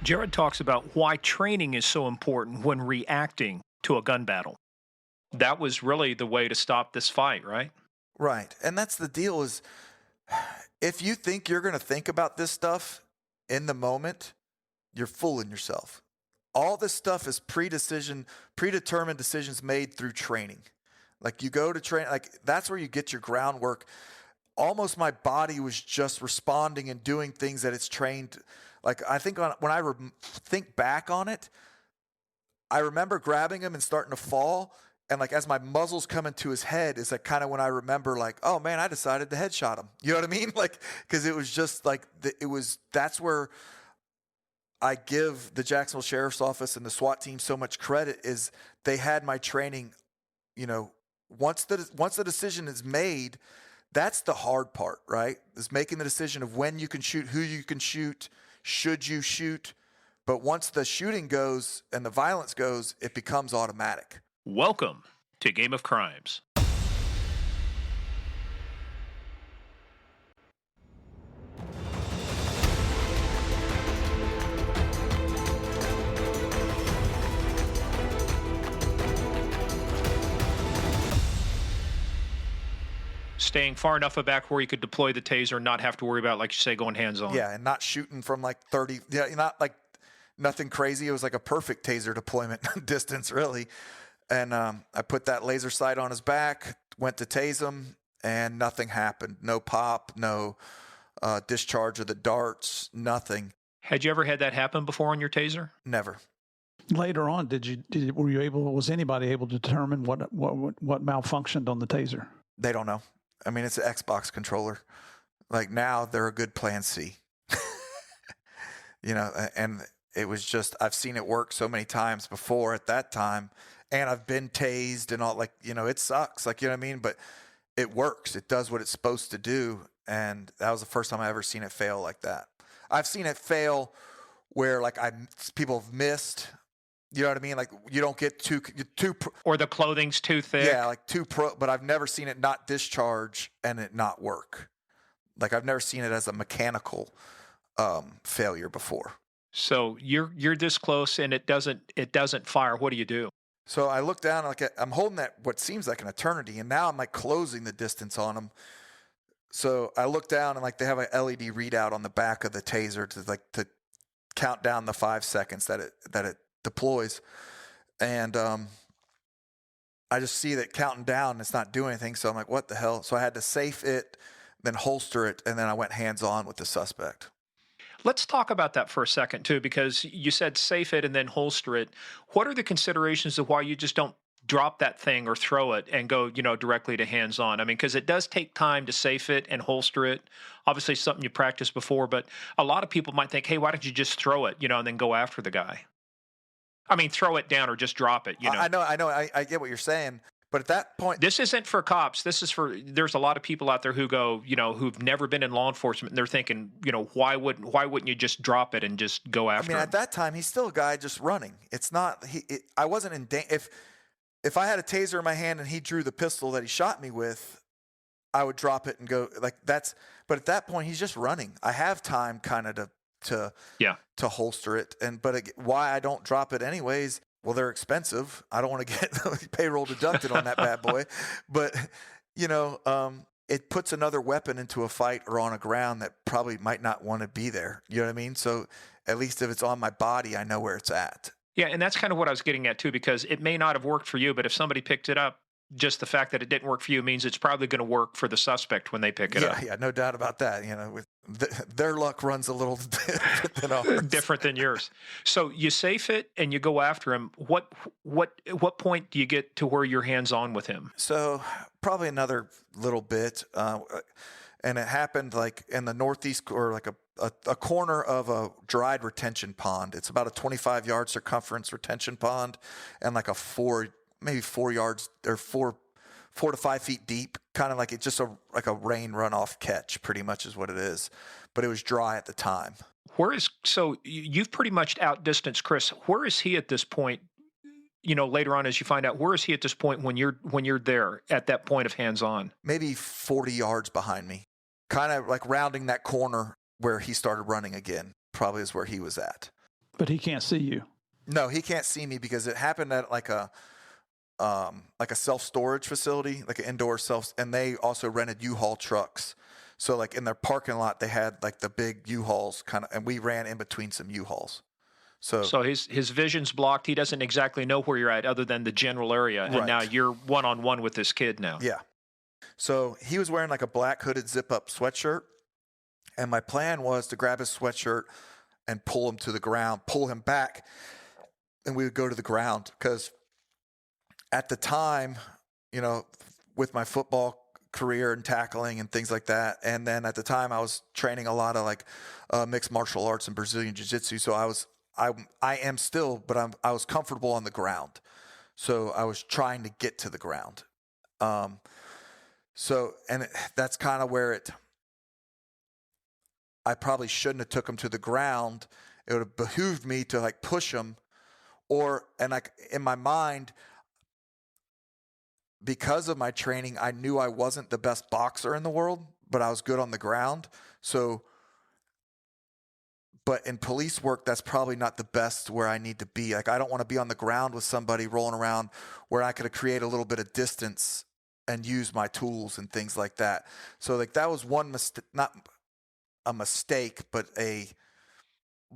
Jared talks about why training is so important when reacting to a gun battle. That was really the way to stop this fight, right? Right. And that's the deal is if you think you're going to think about this stuff in the moment, you're fooling yourself. All this stuff is predetermined decisions made through training. Like you go to train, like that's where you get your groundwork. Almost my body was just responding and doing things that it's trained. Like I think when I think back on it, I remember grabbing him and starting to fall. And like as my muzzle's coming to his head is like kind of when I remember like, oh man, I decided to headshot him. You know what I mean? Like, because it was just like, that's where I give the Jacksonville Sheriff's Office and the SWAT team so much credit is they had my training, once the decision is made, that's the hard part, right? Is making the decision of when you can shoot, who you can shoot, should you shoot. But once the shooting goes and the violence goes, it becomes automatic. Welcome to Game of Crimes. Staying far enough back where you could deploy the taser and not have to worry about, like you say, going hands-on. Yeah, and not shooting from like 30, not like nothing crazy. It was like a perfect taser deployment distance, really. And I put that laser sight on his back, went to tase him, and nothing happened. No pop, no discharge of the darts, nothing. Had you ever had that happen before on your taser? Never. Later on, was anybody able to determine what malfunctioned on the taser? They don't know. I mean, it's an Xbox controller. Like now they're a good plan C. And it was just, I've seen it work so many times before at that time. And I've been tased and all, like, it sucks. Like, you know what I mean? But it works. It does what it's supposed to do. And that was the first time I ever seen it fail like that. I've seen it fail where like people have missed. You know what I mean? Like you don't get too or the clothing's too thick. Yeah, like but I've never seen it not discharge and it not work. Like I've never seen it as a mechanical failure before. So you're this close and it doesn't fire. What do you do? So I look down, like I'm holding that what seems like an eternity, and now I'm like closing the distance on them. So I look down and like they have an LED readout on the back of the taser to count down the 5 seconds that it deploys, and I just see that counting down and it's not doing anything. So I'm like, what the hell? So I had to safe it, then holster it, and then I went hands on with the suspect. Let's talk about that for a second, too, because you said safe it and then holster it. What are the considerations of why you just don't drop that thing or throw it and go, directly to hands-on? I mean, because it does take time to safe it and holster it. Obviously, something you practiced before, but a lot of people might think, hey, why don't you just throw it, and then go after the guy? I mean, throw it down or just drop it, I know. I get what you're saying. But at that point, this isn't for cops. There's a lot of people out there who go, who've never been in law enforcement. And they're thinking, why wouldn't you just drop it and just go after him? At that time, he's still a guy just running. It's not, I wasn't in danger. If I had a taser in my hand and he drew the pistol that he shot me with, I would drop it and go like that's, but at that point he's just running. I have time kind of to holster it. But why I don't drop it anyways, well, they're expensive. I don't want to get payroll deducted on that bad boy. But, it puts another weapon into a fight or on a ground that probably might not want to be there. You know what I mean? So at least if it's on my body, I know where it's at. Yeah, and that's kind of what I was getting at, too, because it may not have worked for you, but if somebody picked it up, just the fact that it didn't work for you means it's probably going to work for the suspect when they pick it up. Yeah, no doubt about that. Their luck runs a little different than ours. Different than yours. So you safe it and you go after him. What point do you get to where you're hands-on with him? So probably another little bit. And it happened like in the northeast or like a corner of a dried retention pond. It's about a 25-yard circumference retention pond and like maybe 4 yards or 4 to 5 feet deep, kind of like it's just like a rain runoff catch, pretty much is what it is. But it was dry at the time. So you've pretty much outdistanced Chris. Where is he at this point? Later on as you find out, where is he at this point when you're there at that point of hands-on? Maybe 40 yards behind me, kind of like rounding that corner where he started running again. Probably is where he was at. But he can't see you. No, he can't see me because it happened at like a self-storage facility, like an indoor and they also rented U-Haul trucks. So like in their parking lot, they had like the big U-Hauls and we ran in between some U-Hauls. So his vision's blocked. He doesn't exactly know where you're at other than the general area. And now you're one-on-one with this kid now. Yeah. So he was wearing like a black hooded zip-up sweatshirt. And my plan was to grab his sweatshirt and pull him to the ground, pull him back, and we would go to the ground. Because at the time, with my football career and tackling and things like that, and then at the time I was training a lot of like mixed martial arts and Brazilian jiu-jitsu. So I am still, but I was comfortable on the ground. So I was trying to get to the ground. That's kind of where I probably shouldn't have took him to the ground. It would have behooved me to like push him in my mind, because of my training, I knew I wasn't the best boxer in the world, but I was good on the ground. But in police work, that's probably not the best where I need to be. Like, I don't want to be on the ground with somebody rolling around where I could create a little bit of distance and use my tools and things like that. So like that was one mistake, not a mistake, but a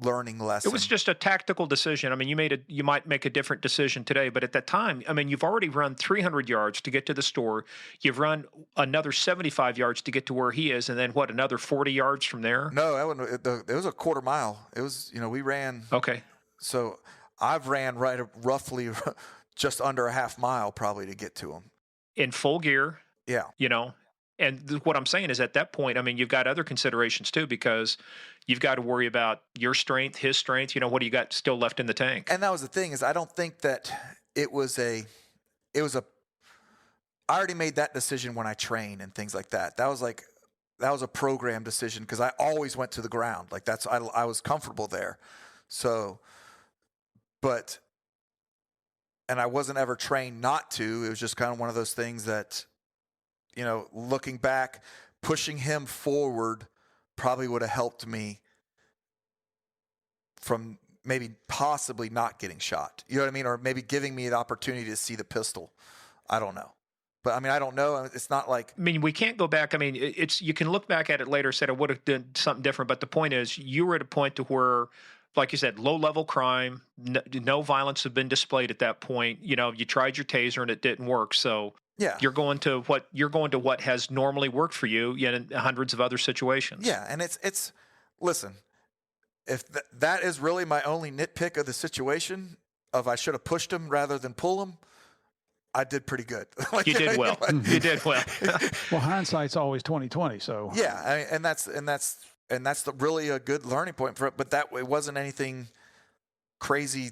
learning lesson. It was just a tactical decision. I mean, you might make a different decision today, but at that time, I mean, you've already run 300 yards to get to the store. You've run another 75 yards to get to where he is, and then another 40 yards from there? No, it was a quarter mile. It was, we ran. Okay. So I've ran roughly just under a half mile probably to get to him. In full gear. Yeah. And what I'm saying is at that point, I mean, you've got other considerations too, because you've got to worry about your strength, his strength. What do you got still left in the tank? And that was the thing, is I don't think that I already made that decision when I train and things like that. That was a program decision because I always went to the ground. Like I was comfortable there. So, and I wasn't ever trained not to. It was just kind of one of those things that, looking back, pushing him forward probably would have helped me from maybe possibly not getting shot. You know what I mean? Or maybe giving me the opportunity to see the pistol. I don't know. But I mean, I don't know. It's not like, I mean, we can't go back. I mean, you can look back at it later, said I would have done something different. But the point is, you were at a point to where, like you said, low level crime, no violence had been displayed at that point. You tried your taser and it didn't work. So yeah, you're going to what has normally worked for you in hundreds of other situations. Yeah. And it's listen, if that is really my only nitpick of the situation of I should have pushed him rather than pull him, I did pretty good. You did well. You did well. Well, hindsight's always 20/20. So yeah, and that's really a good learning point for it. But it wasn't anything crazy.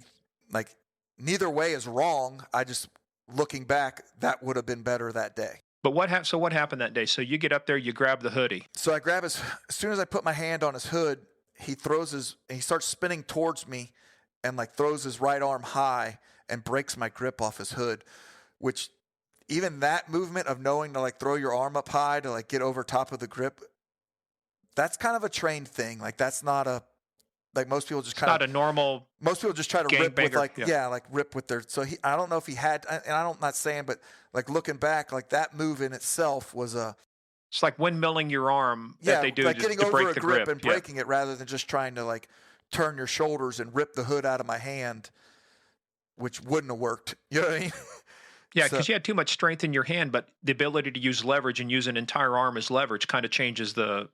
Like neither way is wrong. I just looking back, that would have been better that day. But what happened that day? So you get up there, you grab the hoodie. So I grab as soon as I put my hand on his hood, he starts spinning towards me, and like throws his right arm high and breaks my grip off his hood. Which even that movement of knowing to like throw your arm up high to like get over top of the grip, that's kind of a trained thing. Like that's not most people just kind of not a normal. Most people just try to rip with rip with their. So I don't know if he had, and I'm not saying, but like looking back, like that move in itself was it's like windmilling your arm that they do like getting over break a the grip and breaking it rather than just trying to like turn your shoulders and rip the hood out of my hand, which wouldn't have worked. You know what I mean? Yeah, because you had too much strength in your hand, but the ability to use leverage and use an entire arm as leverage kind of changes the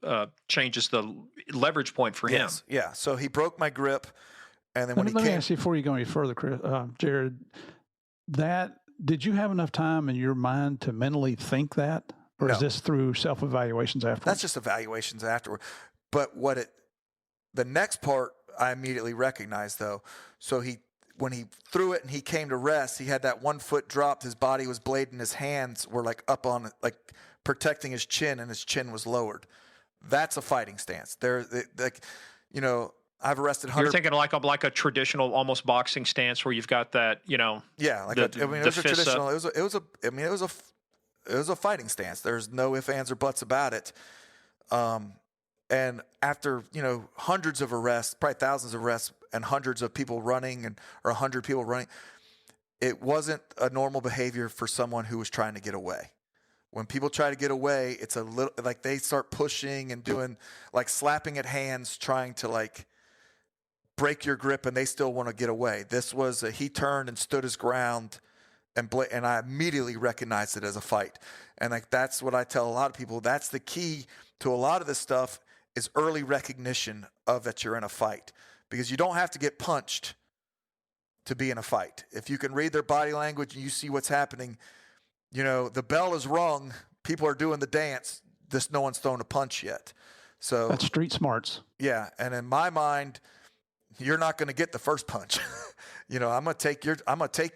leverage point for him. Yeah. So he broke my grip, and then let me ask you before you go any further, Chris, Jared. Did you have enough time in your mind to mentally think that, or is this through self-evaluations afterwards? That's just evaluations afterward. But the next part I immediately recognized though. So when he threw it and he came to rest, he had that 1 foot dropped. His body was bladed and his hands were like up on like protecting his chin, and his chin was lowered. That's a fighting stance. I've arrested hundreds. You're thinking like a traditional almost boxing stance where you've got that, Yeah, it was a traditional. It was a fighting stance. There's no ifs, ands, or buts about it. And after hundreds of arrests, probably thousands of arrests, and hundreds of people running or 100 people running. It wasn't a normal behavior for someone who was trying to get away. When people try to get away, it's a little like they start pushing and doing like slapping at hands, trying to like break your grip, and they still want to get away. This was he turned and stood his ground, and I immediately recognized it as a fight. And like that's what I tell a lot of people. That's the key to a lot of this stuff is early recognition of that you're in a fight, because you don't have to get punched to be in a fight. If you can read their body language and you see what's happening. The bell is rung. People are doing the dance. No one's thrown a punch yet. So that's street smarts. Yeah, and in my mind, you're not going to get the first punch. I'm gonna take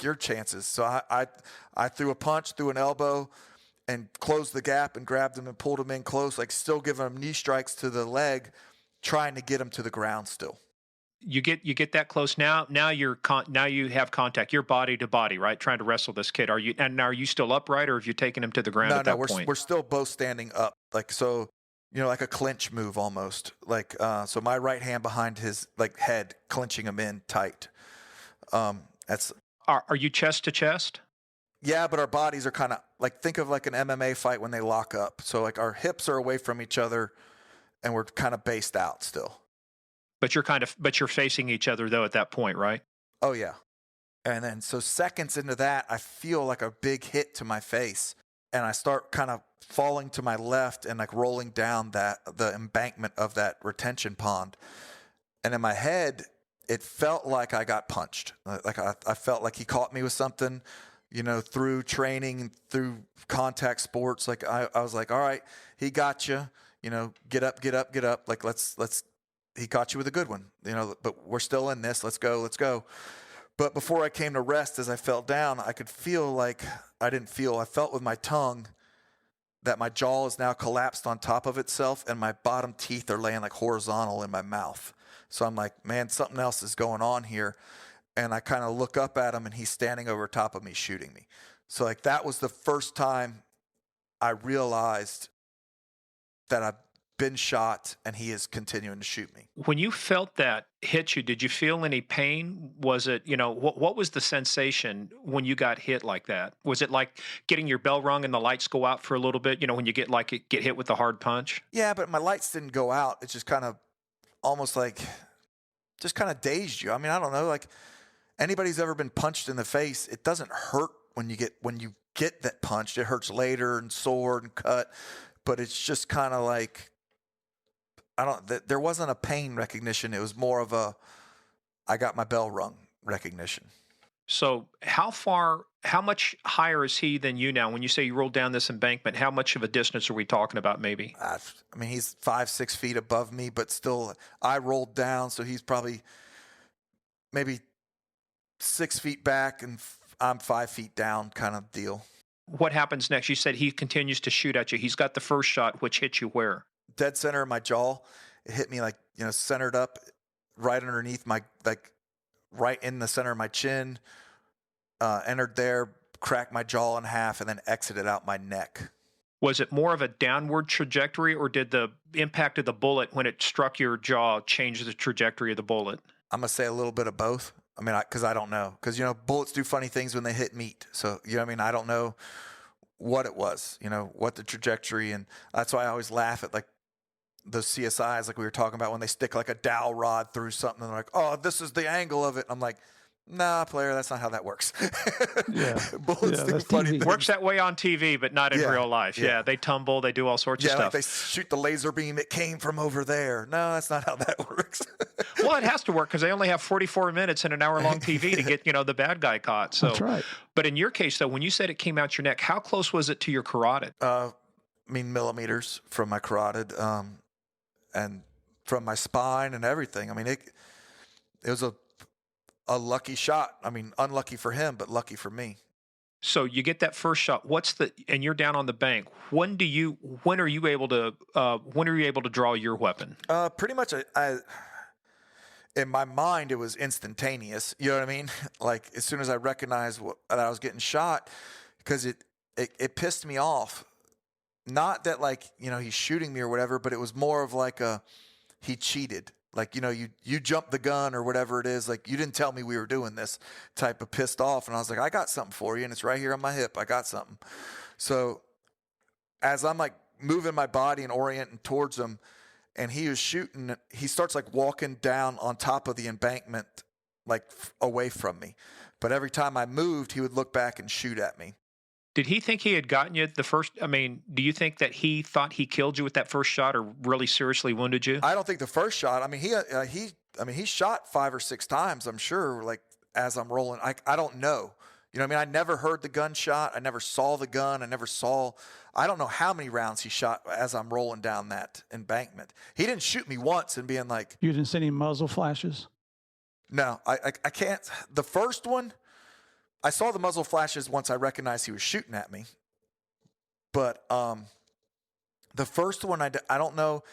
your chances. So I threw a punch, threw an elbow, and closed the gap and grabbed him and pulled him in close, like still giving him knee strikes to the leg, trying to get him to the ground still. You get that close now. Now you have contact. You're body to body, right? Trying to wrestle this kid. Are you still upright, or have you taken him to the ground at that point? We're still both standing up, like so. Like a clinch move almost. Like so, my right hand behind his like head, clinching him in tight. That's. Are you chest to chest? Yeah, but our bodies are kind of like think of like an MMA fight when they lock up. So like our hips are away from each other, and we're kind of based out still. But you're facing each other though at that point, right? Oh yeah. And then so seconds into that, I feel like a big hit to my face, and I start kind of falling to my left and like rolling down the embankment of that retention pond. And in my head, it felt like I got punched. Like I felt like he caught me with something, through training, through contact sports. Like I was like, all right, he got you, get up. Like let's. He caught you with a good one, but we're still in this. Let's go. But before I came to rest, as I fell down, I could feel I felt with my tongue that my jaw is now collapsed on top of itself, and my bottom teeth are laying like horizontal in my mouth. So I'm like, man, something else is going on here. And I kind of look up at him, and he's standing over top of me shooting me. So like that was the first time I realized that I've been shot, and he is continuing to shoot me. When you felt that hit you, did you feel any pain? Was it, what was the sensation when you got hit like that? Was it like getting your bell rung and the lights go out for a little bit, when you get hit with a hard punch? Yeah, but my lights didn't go out. It's just kind of almost like just kind of dazed you. I mean, I don't know, like anybody's ever been punched in the face, it doesn't hurt when you get that punched. It hurts later and sore and cut, but it's just kind of like there wasn't a pain recognition. It was more of I got my bell rung recognition. So how much higher is he than you now? When you say you rolled down this embankment, how much of a distance are we talking about maybe? I mean, he's 5-6 feet above me, but still I rolled down. So he's probably maybe 6 feet back and I'm 5 feet down kind of deal. What happens next? You said he continues to shoot at you. He's got the first shot, which hit you where? Dead center of my jaw. It hit me centered up right underneath right in the center of my chin, entered there, cracked my jaw in half, and then exited out my neck. Was it more of a downward trajectory, or did the impact of the bullet when it struck your jaw change the trajectory of the bullet? I'm going to say a little bit of both. I mean, because I don't know. Because, bullets do funny things when they hit meat. So, I don't know what it was, what the trajectory. And that's why I always laugh at those CSIs, like we were talking about, when they stick like a dowel rod through something, and they're like, oh, this is the angle of it. I'm like, nah, player, that's not how that works. Yeah. Bullets do funny things. Works that way on TV, but not in real life. Yeah, they tumble, they do all sorts of stuff. Like they shoot the laser beam, it came from over there. No, that's not how that works. Well, it has to work because they only have 44 minutes in an hour-long TV to get, the bad guy caught. So, that's right. But in your case, though, when you said it came out your neck, how close was it to your carotid? Millimeters from my carotid. And from my spine and everything. I mean, it was a lucky shot. I mean, unlucky for him, but lucky for me. So you get that first shot. And you're down on the bank. When are you able to draw your weapon? Pretty much in my mind, it was instantaneous. You know what I mean? Like as soon as I recognized that I was getting shot, because it pissed me off. Not that he's shooting me or whatever, but it was more of he cheated. Like, you jumped the gun or whatever it is. Like, you didn't tell me we were doing this, type of pissed off. And I was like, I got something for you. And it's right here on my hip. I got something. So as I'm like moving my body and orienting towards him, and he was shooting, he starts like walking down on top of the embankment, like away from me. But every time I moved, he would look back and shoot at me. Did he think he had gotten you the first? I mean, do you think that he thought he killed you with that first shot, or really seriously wounded you? I don't think the first shot. I mean, he shot 5 or 6 times. I'm sure. Like as I'm rolling, I don't know. You know what I mean? I never heard the gunshot. I never saw the gun. I don't know how many rounds he shot as I'm rolling down that embankment. He didn't shoot me once and being like. You didn't see any muzzle flashes? No, I can't. The first one. I saw the muzzle flashes once I recognized he was shooting at me. But the first one, I don't know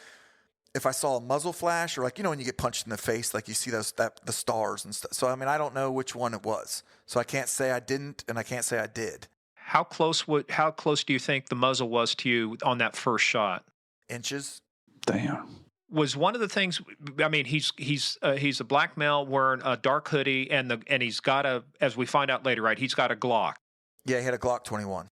if I saw a muzzle flash or like, when you get punched in the face, like you see the stars and stuff. So, I mean, I don't know which one it was. So I can't say I didn't and I can't say I did. How close do you think the muzzle was to you on that first shot? Inches. Damn. Was one of the things, I mean, he's a black male wearing a dark hoodie and he's got as we find out later, right? He's got a Glock. Yeah, he had a Glock 21.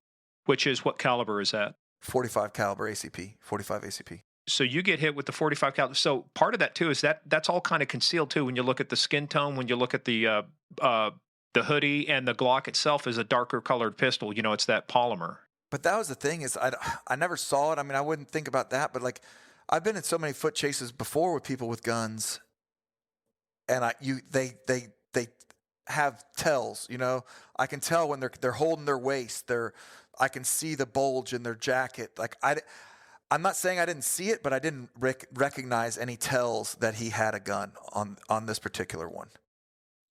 Which is, what caliber is that? 45 caliber ACP, 45 ACP. So you get hit with the 45 caliber. So part of that too is that's all kind of concealed too. When you look at the skin tone, when you look at the hoodie, and the Glock itself is a darker colored pistol. It's that polymer. But that was the thing is I never saw it. I mean, I wouldn't think about that, but like I've been in so many foot chases before with people with guns, and they have tells. I can tell when they're holding their waist. I can see the bulge in their jacket. Like I'm not saying I didn't see it, but I didn't recognize any tells that he had a gun on this particular one.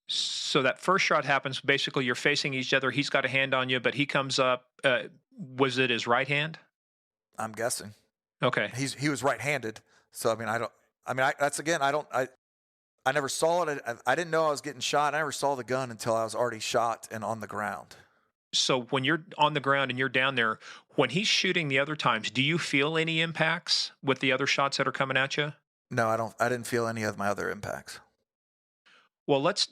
So that first shot happens. Basically, you're facing each other. He's got a hand on you, but he comes up. Was it his right hand? I'm guessing. Okay. He was right-handed. So I never saw it. I didn't know I was getting shot. I never saw the gun until I was already shot and on the ground. So when you're on the ground and you're down there, when he's shooting the other times, do you feel any impacts with the other shots that are coming at you? No, I don't. I didn't feel any of my other impacts. Well, let's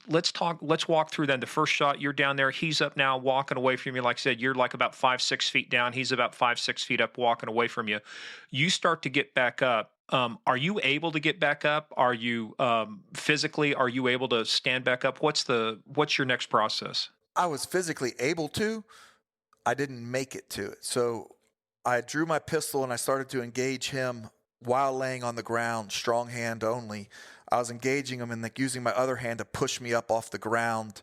walk through then. The first shot, you're down there. He's up now, walking away from you. Like I said, you're like about 5-6 feet down. He's about 5-6 feet up, walking away from you. You start to get back up. Are you able to get back up? Are you physically? Are you able to stand back up? What's your next process? I was physically able to. I didn't make it to it. So I drew my pistol and I started to engage him while laying on the ground, strong hand only. I was engaging him and like using my other hand to push me up off the ground.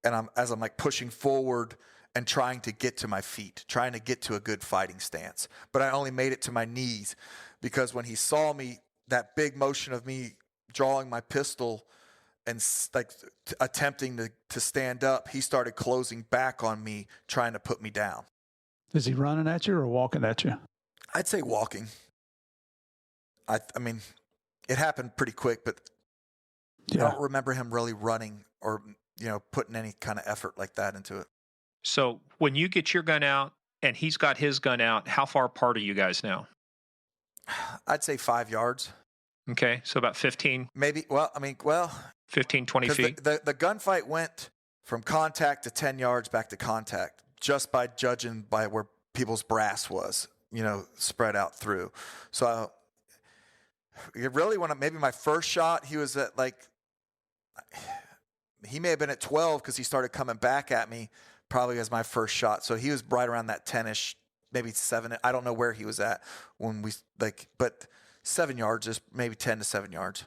And as I'm like pushing forward and trying to get to my feet, trying to get to a good fighting stance. But I only made it to my knees because when he saw me, that big motion of me drawing my pistol and like attempting to stand up, he started closing back on me, trying to put me down. Is he running at you or walking at you? I'd say walking. I mean, it happened pretty quick, but yeah. I don't remember him really running or, putting any kind of effort like that into it. So when you get your gun out and he's got his gun out, how far apart are you guys now? I'd say 5 yards. Okay. So about 15. Maybe. 15, 20 feet. The gunfight went from contact to 10 yards back to contact just by judging by where people's brass was, spread out through. So really, maybe my first shot, he was at he may have been at 12 because he started coming back at me probably as my first shot. So he was right around that 10-ish, maybe 7. I don't know where he was at when but 7 yards, just maybe 10 to 7 yards.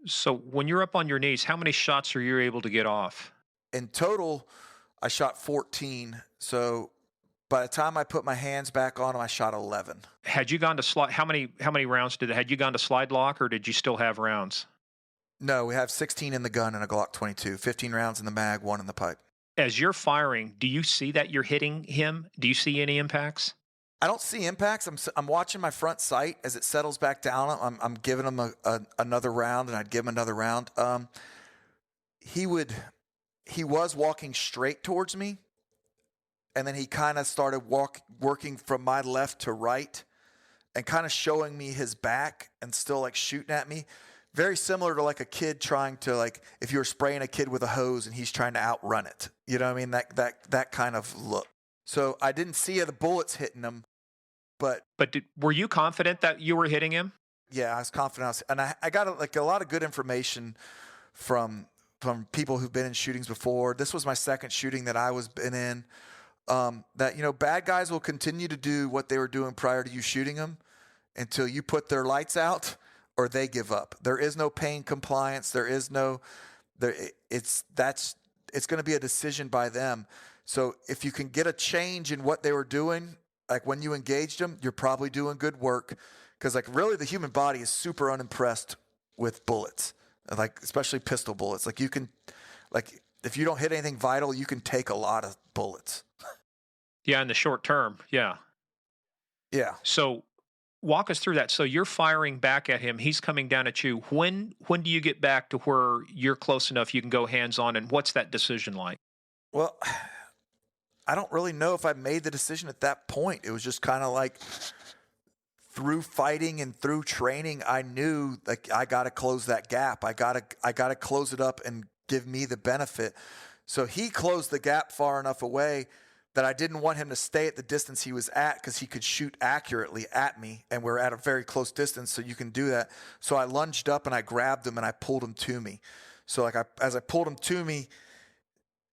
So when you're up on your knees, how many shots are you able to get off? In total, I shot 14. So by the time I put my hands back on him, I shot 11. Had you gone to slide? How many rounds had you gone to slide lock, or did you still have rounds? No, we have 16 in the gun and a Glock 22, 15 rounds in the mag, 1 in the pipe. As you're firing, do you see that you're hitting him? Do you see any impacts? I don't see impacts. I'm watching my front sight as it settles back down. I'm giving him another round, and I'd give him another round. He was walking straight towards me, and then he kind of started working from my left to right and kind of showing me his back and still like shooting at me. very similar to like a kid trying to, like, if you were spraying a kid with a hose and he's trying to outrun it. You know what I mean? That kind of look. So I didn't see the bullets hitting him, but were you confident that you were hitting him? yeah, I was confident. And I got a lot of good information from people who've been in shootings before. This was my second shooting that I was been in. That, you know, bad guys will continue to do what they were doing prior to you shooting them until you put their lights out or they give up. There is no pain compliance. It's going to be a decision by them. So if you can get a change in what they were doing, like when you engaged them, you're probably doing good work. Because, like, really the human body is super unimpressed with bullets, like especially pistol bullets. Like, you can, like, if you don't hit anything vital, you can take a lot of bullets. Yeah, in the short term. Yeah. Yeah. So walk us through that. So you're firing back at him. He's coming down at you. When do you get back to where you're close enough you can go hands on? And what's that decision like? Well, I don't really know if I made the decision at that point. It was just kind of like through fighting and through training, I knew, like, I got to close that gap. I got to close it up and give me the benefit. So he closed the gap far enough away that I didn't want him to stay at the distance he was at, because he could shoot accurately at me, and we're at a very close distance, so you can do that. So I lunged up and I grabbed him and I pulled him to me. So, like, as I pulled him to me,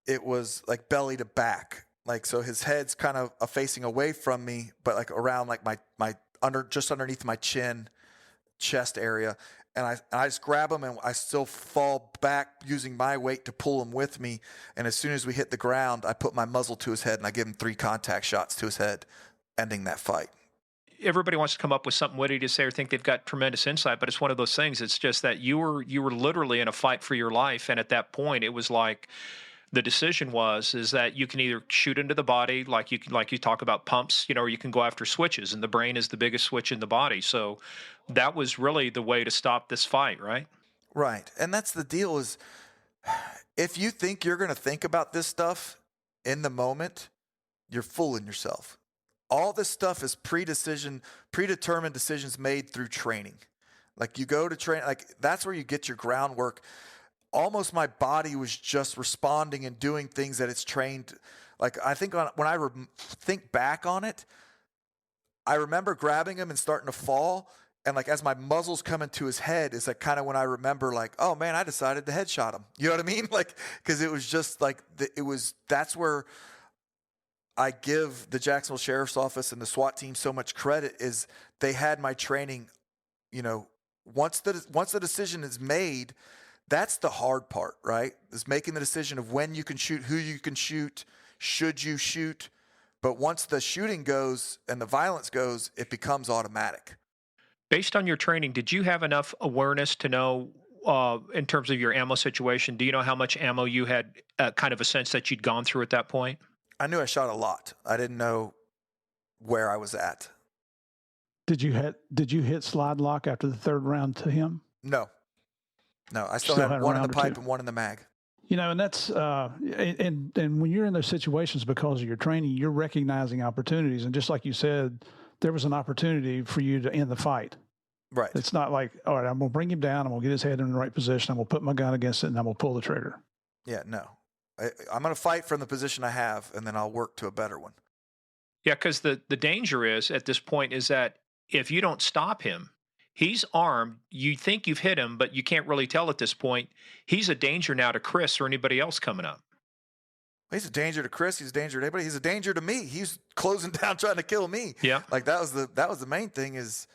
it was like belly to back. Like, so his head's kind of facing away from me, but like around like my just underneath my chin, chest area. And I just grab him and I still fall back using my weight to pull him with me. And as soon as we hit the ground, I put my muzzle to his head and I give him 3 contact shots to his head, ending that fight. Everybody wants to come up with something witty to say or think they've got tremendous insight, but it's one of those things. It's just that you were literally in a fight for your life. And at that point, it was like, the decision is that you can either shoot into the body, like you talk about pumps, you know, or you can go after switches, and the brain is the biggest switch in the body. So that was really the way to stop this fight, right? Right. And that's the deal, is if you think you're going to think about this stuff in the moment, you're fooling yourself. All this stuff is predetermined decisions made through training. Like, you go to train, like, that's where you get your groundwork. Almost my body was just responding and doing things that it's trained. Like, I think when I think back on it, I remember grabbing him and starting to fall. And like, as my muzzle's coming to his head, is like kind of when I remember, like, oh man, I decided to headshot him. You know what I mean? Like, because it was just like, that's where I give the Jacksonville Sheriff's Office and the SWAT team so much credit, is they had my training. You know, once the decision is made, that's the hard part, right? Is making the decision of when you can shoot, who you can shoot, should you shoot. But once the shooting goes and the violence goes, it becomes automatic. Based on your training, did you have enough awareness to know, in terms of your ammo situation, do you know how much ammo you had, kind of a sense that you'd gone through at that point? I knew I shot a lot. I didn't know where I was at. Did you hit slide lock after the third round to him? No, I still had one in the pipe and one in the mag. You know, and that's and when you're in those situations because of your training, you're recognizing opportunities. And just like you said, there was an opportunity for you to end the fight. Right. It's not like, all right, I'm going to bring him down. I'm going to get his head in the right position. I'm going to put my gun against it, and I'm going to pull the trigger. Yeah, no. I'm going to fight from the position I have, and then I'll work to a better one. Yeah, because the danger is, at this point, is that if you don't stop him, he's armed. You think you've hit him, but you can't really tell at this point. He's a danger now to Chris or anybody else coming up. He's a danger to Chris. He's a danger to anybody. He's a danger to me. He's closing down trying to kill me. Yeah. Like, that was the main thing is,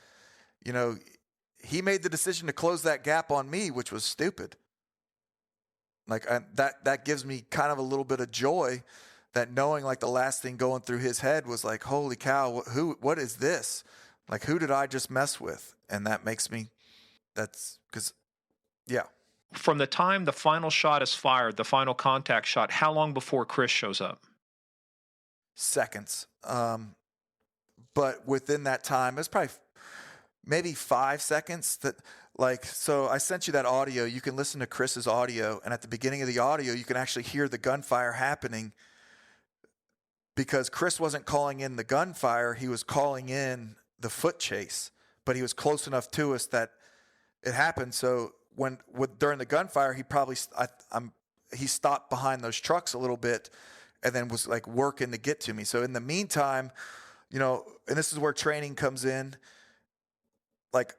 you know, he made the decision to close that gap on me, which was stupid. Like, that gives me kind of a little bit of joy, that knowing, like, the last thing going through his head was like, holy cow, what is this? Like, who did I just mess with? And that makes me, that's because, yeah. From the time the final shot is fired, the final contact shot, how long before Chris shows up? Seconds. But within that time, it's probably maybe 5 seconds that, like, so I sent you that audio. You can listen to Chris's audio. And at the beginning of the audio, you can actually hear the gunfire happening, because Chris wasn't calling in the gunfire. He was calling in the foot chase, but he was close enough to us that it happened. So during the gunfire, he stopped behind those trucks a little bit and then was like working to get to me. So in the meantime, and this is where training comes in. Like,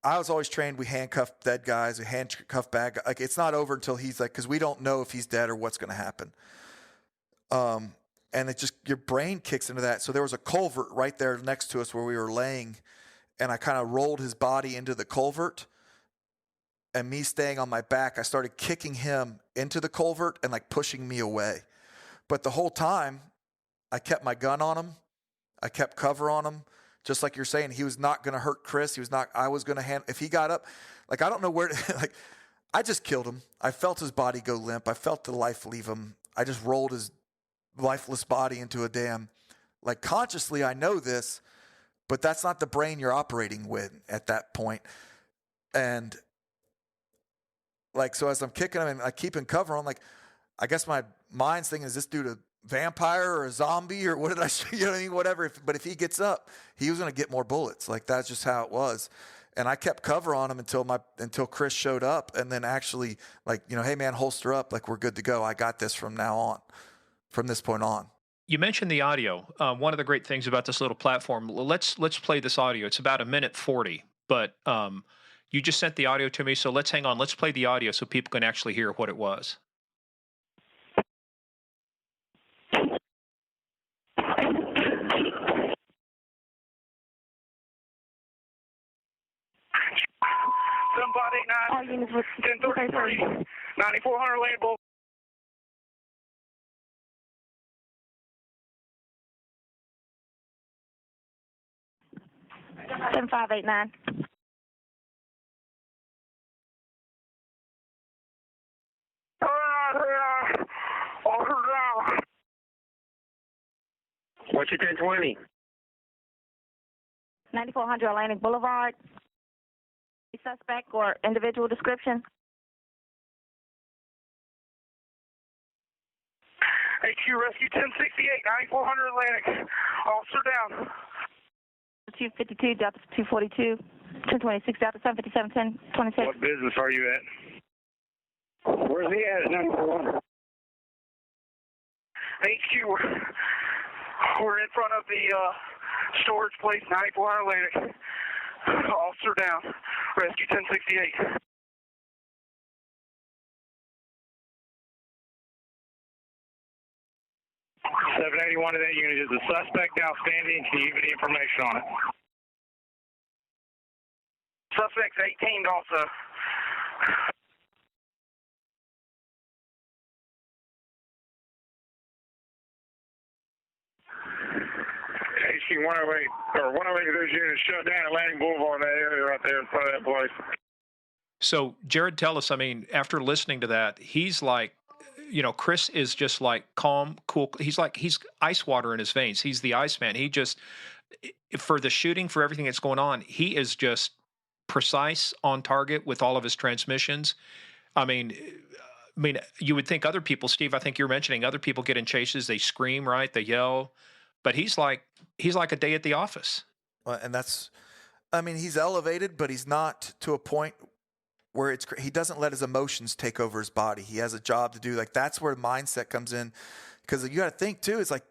I was always trained, we handcuff dead guys, we handcuff bad guys. Like, it's not over until he's like, because we don't know if he's dead or what's going to happen. And it just, your brain kicks into that. So there was a culvert right there next to us where we were laying, and I kind of rolled his body into the culvert. And me staying on my back, I started kicking him into the culvert and like pushing me away. But the whole time, I kept my gun on him. I kept cover on him. Just like you're saying, he was not going to hurt Chris. I was going to if he got up, like, I don't know where, like, I just killed him. I felt his body go limp. I felt the life leave him. I just rolled his lifeless body into a dam. Like, consciously, I know this, but that's not the brain you're operating with at that point. And like, so as I'm kicking him and I keep him cover on, like, I guess my mind's thinking, is this dude a vampire or a zombie or what did I say? You know what I mean? Whatever. But if he gets up, he was going to get more bullets. Like, that's just how it was. And I kept cover on him until Chris showed up, and then actually, like, hey man, holster up. Like, we're good to go. I got this from this point on. You mentioned the audio. One of the great things about this little platform, let's play this audio. It's about 1:40, but you just sent the audio to me. So let's hang on. Let's play the audio so people can actually hear what it was. All units with 1033, 9400 Lane Boulevard. 7589. What's your 1020? 9400 Atlantic Boulevard. Suspect or individual description? HQ Rescue 1068, 9400 Atlantic. Officer down. 252, Delta 242, 1026, Delta 757, 1026. What business are you at? Where's he at? 941. HQ, we're in front of the storage place, 9400 Atlantic. Officer down. Rescue 1068. 781 to that unit. Is the suspect outstanding? Can you give me information on it? Suspect's 18 also. HQ 108, or 108 of those units shut down Atlantic Boulevard, that area right there in front of that place. So, Jared, tell us, I mean, after listening to that, he's like, Chris is just like calm, cool. He's ice water in his veins. He's the Iceman. He just, for the shooting, for everything that's going on, he is just precise, on target with all of his transmissions. I mean, you would think other people, Steve, I think you're mentioning other people get in chases, they scream, right? They yell, but he's like a day at the office. Well, and he's elevated, but he's not to a point where he doesn't let his emotions take over his body. He has a job to do. Like, that's where mindset comes in. Because you got to think too, it's like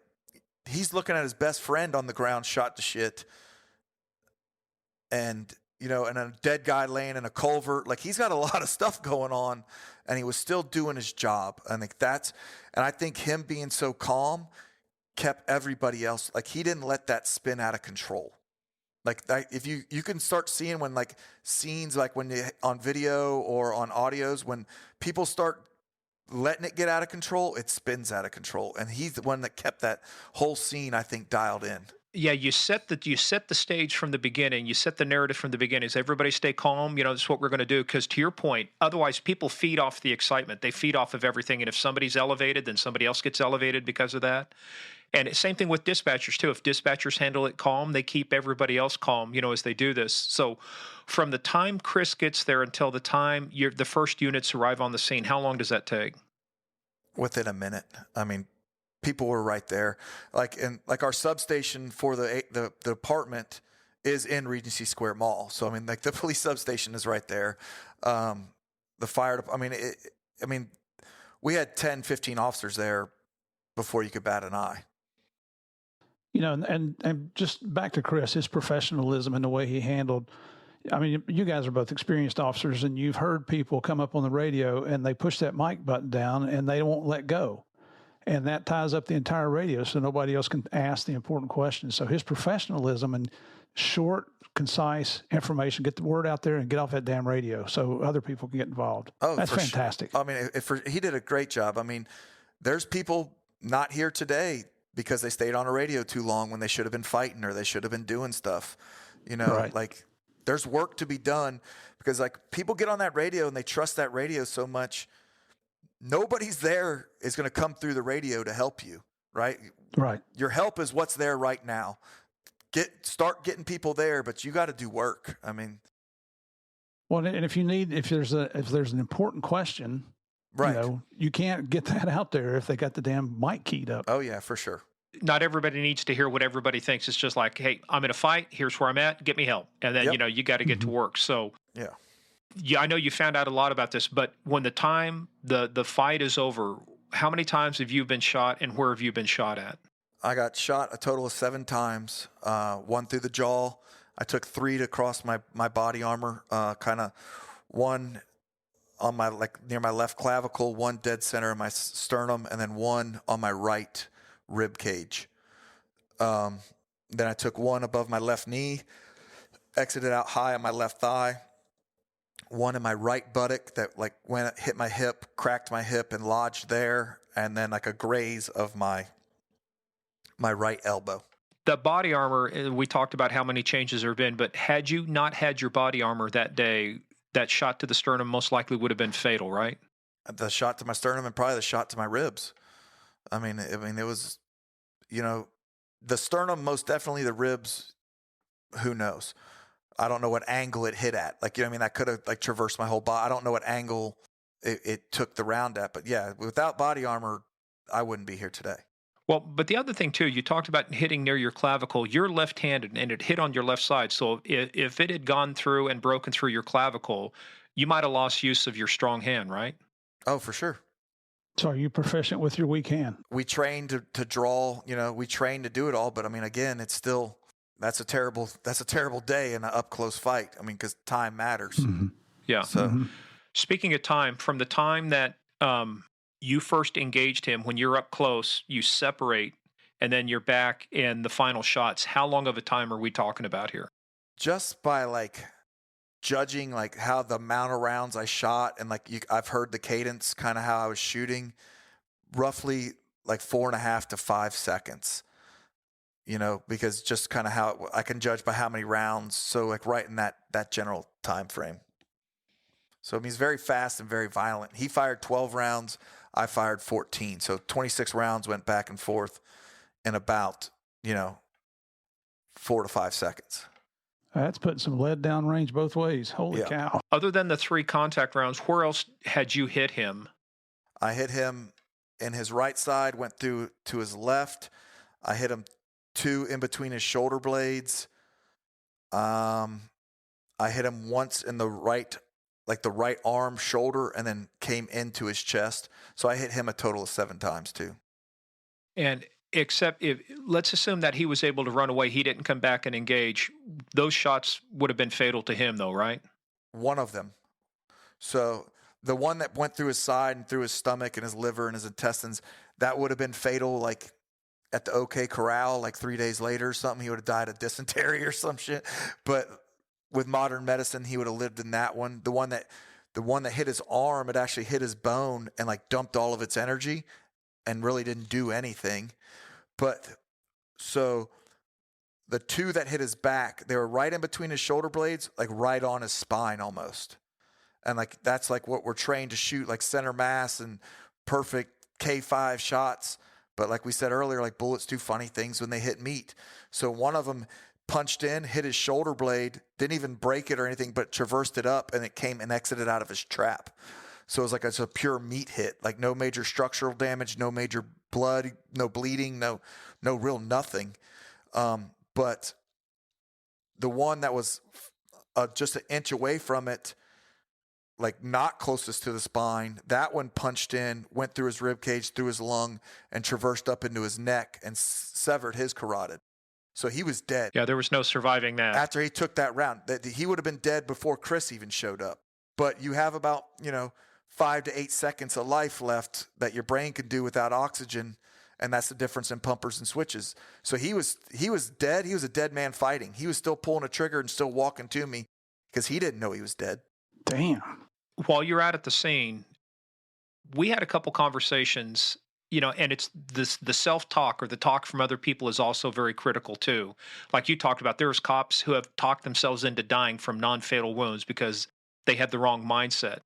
he's looking at his best friend on the ground, shot to shit. And, and a dead guy laying in a culvert. Like, he's got a lot of stuff going on, and he was still doing his job. I think him being so calm kept everybody else. Like, he didn't let that spin out of control. Like, if you can start seeing when, like, scenes, like when on video or on audios, when people start letting it get out of control, it spins out of control. And he's the one that kept that whole scene, I think, dialed in. Yeah, you set the stage from the beginning. You set the narrative from the beginning. Is everybody stay calm? This is what we're going to do. Because to your point, otherwise people feed off the excitement. They feed off of everything. And if somebody's elevated, then somebody else gets elevated because of that. And same thing with dispatchers too. If dispatchers handle it calm, they keep everybody else calm, as they do this. So from the time Chris gets there until the time the first units arrive on the scene, how long does that take? Within a minute. I mean, people were right there. Like our substation for the apartment is in Regency Square Mall. So, I mean, like the police substation is right there. The fire, we had 10, 15 officers there before you could bat an eye. You know, and just back to Chris, his professionalism and the way he handled. I mean, you guys are both experienced officers, and you've heard people come up on the radio and they push that mic button down and they won't let go. And that ties up the entire radio so nobody else can ask the important questions. So his professionalism and short, concise information, get the word out there and get off that damn radio so other people can get involved. Oh, that's fantastic. Sure. I mean, he did a great job. I mean, there's people not here today because they stayed on a radio too long when they should have been fighting or they should have been doing stuff. You know, right. Like there's work to be done because like people get on that radio and they trust that radio so much. Nobody's there is going to come through the radio to help you, right? Right. Your help is what's there right now. Start getting people there, but you got to do work. I mean, well, and if there's an important question, right, you know, you can't get that out there if they got the damn mic keyed up. Oh yeah, for sure. Not everybody needs to hear what everybody thinks. It's just like, hey, I'm in a fight. Here's where I'm at. Get me help. And then, Yep. you know, you got to get to work. So yeah, I know you found out a lot about this, but when the fight is over, how many times have you been shot and where have you been shot at? I got shot a total of 7 times, 1 through the jaw. I took 3 to cross my body armor, kind of 1 on my, like near my left clavicle, 1 dead center in my sternum, and then 1 on my right rib cage. Then I took 1 above my left knee, exited out high on my left thigh, 1 in my right buttock that like hit my hip, cracked my hip and lodged there, and then like a graze of my right elbow. The body armor, we talked about how many changes there have been, but had you not had your body armor that day, that shot to the sternum most likely would have been fatal, right? The shot to my sternum and probably the shot to my ribs. I mean, it was, you know, the sternum, most definitely. The ribs, who knows? I don't know what angle it hit at. Like, you know what I mean? That could have like traversed my whole body. I don't know what angle it took the round at, but yeah, without body armor, I wouldn't be here today. Well, but the other thing too, you talked about hitting near your clavicle. You're left-handed, and it hit on your left side. So if it had gone through and broken through your clavicle, you might have lost use of your strong hand, right? Oh, for sure. So are you proficient with your weak hand? We train to draw. You know, we train to do it all. But I mean, again, it's still that's a terrible day in an up close fight. I mean, because time matters. Mm-hmm. Yeah. So speaking of time, from the time that you first engaged him, when you're up close, you separate, and then you're back in the final shots. How long of a time are we talking about here? just by like judging like how the amount of rounds I shot and like I've heard the cadence, kind of how I was shooting, roughly like 4.5 to 5 seconds. You know, because just kind of how I can judge by how many rounds. So like right in that general time frame. So I mean, he's very fast and very violent. He fired 12 rounds. I fired 14. So 26 rounds went back and forth in about, 4 to 5 seconds. That's putting some lead down range both ways. Holy cow. Other than the 3 contact rounds, where else had you hit him? I hit him in his right side, went through to his left. I hit him 2 in between his shoulder blades. I hit him once in the right, like the right arm, shoulder, and then came into his chest. So I hit him a total of 7 times too. And let's assume that he was able to run away. He didn't come back and engage. Those shots would have been fatal to him though, right? One of them. So the one that went through his side and through his stomach and his liver and his intestines, that would have been fatal. Like at the OK Corral, like 3 days later or something, he would have died of dysentery or some shit. But with modern medicine, he would have lived in that one. The one that hit his arm, it actually hit his bone and like dumped all of its energy and really didn't do anything. But so the 2 that hit his back, they were right in between his shoulder blades, like right on his spine almost. And like that's like what we're trained to shoot, like center mass and perfect K5 shots. But like we said earlier, like bullets do funny things when they hit meat. So one of them punched in, hit his shoulder blade, didn't even break it or anything, but traversed it up, and it came and exited out of his trap. So it was like it's a pure meat hit, like no major structural damage, no major blood, no bleeding, no real nothing. But the one that was just an inch away from it, like not closest to the spine, that one punched in, went through his rib cage, through his lung, and traversed up into his neck and severed his carotid. So he was dead. Yeah, there was no surviving that. After he took that round, he would have been dead before Chris even showed up. But you have about, 5 to 8 seconds of life left that your brain can do without oxygen, and that's the difference in pumpers and switches. So he was dead. He was a dead man fighting. He was still pulling a trigger and still walking to me because he didn't know he was dead. Damn. While you're out at the scene, we had a couple conversations, and it's this, the self-talk or the talk from other people is also very critical too. Like you talked about, there's cops who have talked themselves into dying from non-fatal wounds because they had the wrong mindset.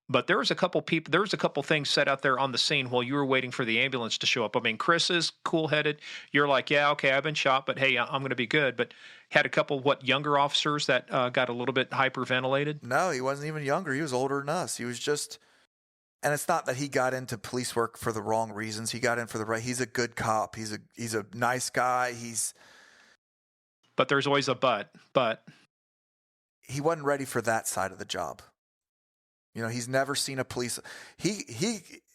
But there was a couple things said out there on the scene while you were waiting for the ambulance to show up. I mean, Chris is cool-headed. You're like, yeah, okay, I've been shot, but hey, I'm going to be good. But had a couple, younger officers that got a little bit hyperventilated? No, he wasn't even younger. He was older than us. He was just, and it's not that he got into police work for the wrong reasons. He got in for the right. He's a good cop. He's a nice guy. But there's always a but. He wasn't ready for that side of the job. He's never seen a police. He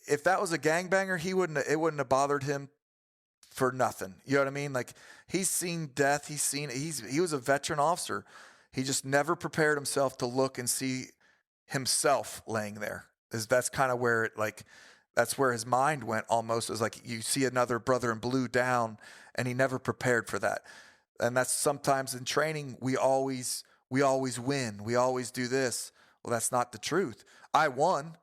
if that was a gangbanger, it wouldn't have bothered him for nothing. You know what I mean? Like, he's seen death. He was a veteran officer. He just never prepared himself to look and see himself laying there. That's kind of where that's where his mind went almost. It was like you see another brother in blue down, and he never prepared for that. And that's sometimes in training, we always win. We always do this. Well, that's not the truth. I won.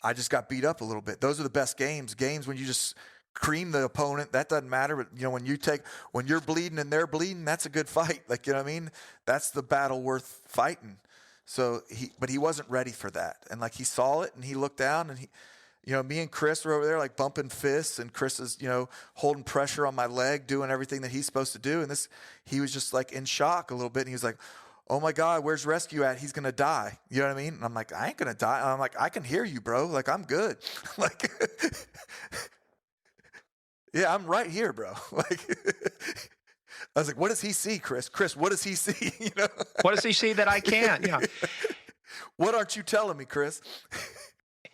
I just got beat up a little bit. Those are the best games. Games when you just cream the opponent, that doesn't matter. But, when you're bleeding and they're bleeding, that's a good fight. Like, you know what I mean? That's the battle worth fighting. So but he wasn't ready for that. And he saw it and he looked down and me and Chris were over there bumping fists, and Chris is, holding pressure on my leg, doing everything that he's supposed to do. And he was just in shock a little bit. And he was like, oh my God, where's rescue at? He's going to die. You know what I mean? And I'm like, I ain't going to die. And I'm like, I can hear you, bro. I'm good. Yeah, I'm right here, bro. I was like, what does he see, Chris? Chris, what does he see? What does he see that I can't? Yeah. What aren't you telling me, Chris?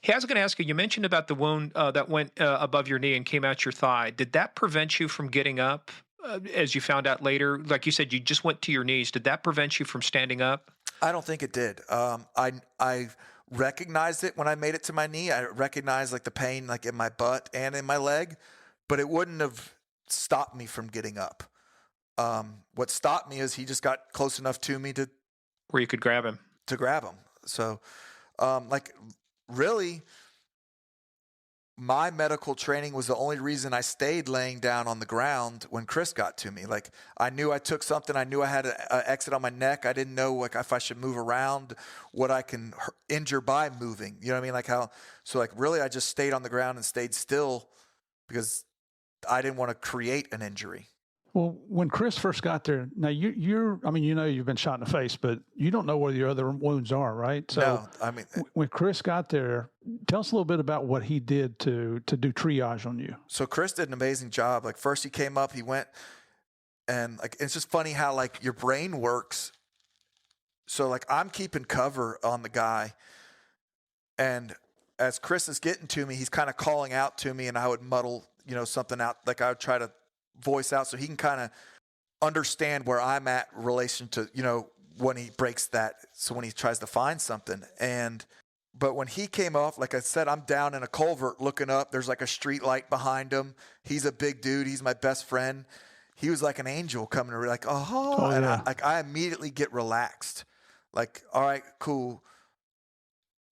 Hey, I was going to ask you, you mentioned about the wound that went above your knee and came out your thigh. Did that prevent you from getting up? As you found out later, like you said, you just went to your knees. Did that prevent you from standing up? I don't think it did. I recognized it when I made it to my knee. I recognized the pain in my butt and in my leg, but it wouldn't have stopped me from getting up. What stopped me is he just got close enough to me to where you could grab him. To grab him. So, really, my medical training was the only reason I stayed laying down on the ground when Chris got to me. I knew I took something. I knew I had an exit on my neck. I didn't know if I should move around, what I can injure by moving. You know what I mean? Really I just stayed on the ground and stayed still because I didn't want to create an injury. Well, when Chris first got there, now you've been shot in the face, but you don't know where your other wounds are, right? So no, I mean, when Chris got there, tell us a little bit about what he did to do triage on you. So Chris did an amazing job. First he came up, he went, and it's just funny how your brain works. So I'm keeping cover on the guy, and as Chris is getting to me, he's kind of calling out to me, and I would muddle, something out. I would try to voice out so he can kind of understand where I'm at in relation to, when he breaks that. So when he tries to find something. But when he came off, like I said, I'm down in a culvert looking up. There's a street light behind him. He's a big dude. He's my best friend. He was like an angel coming to and yeah. I immediately get relaxed. All right, cool.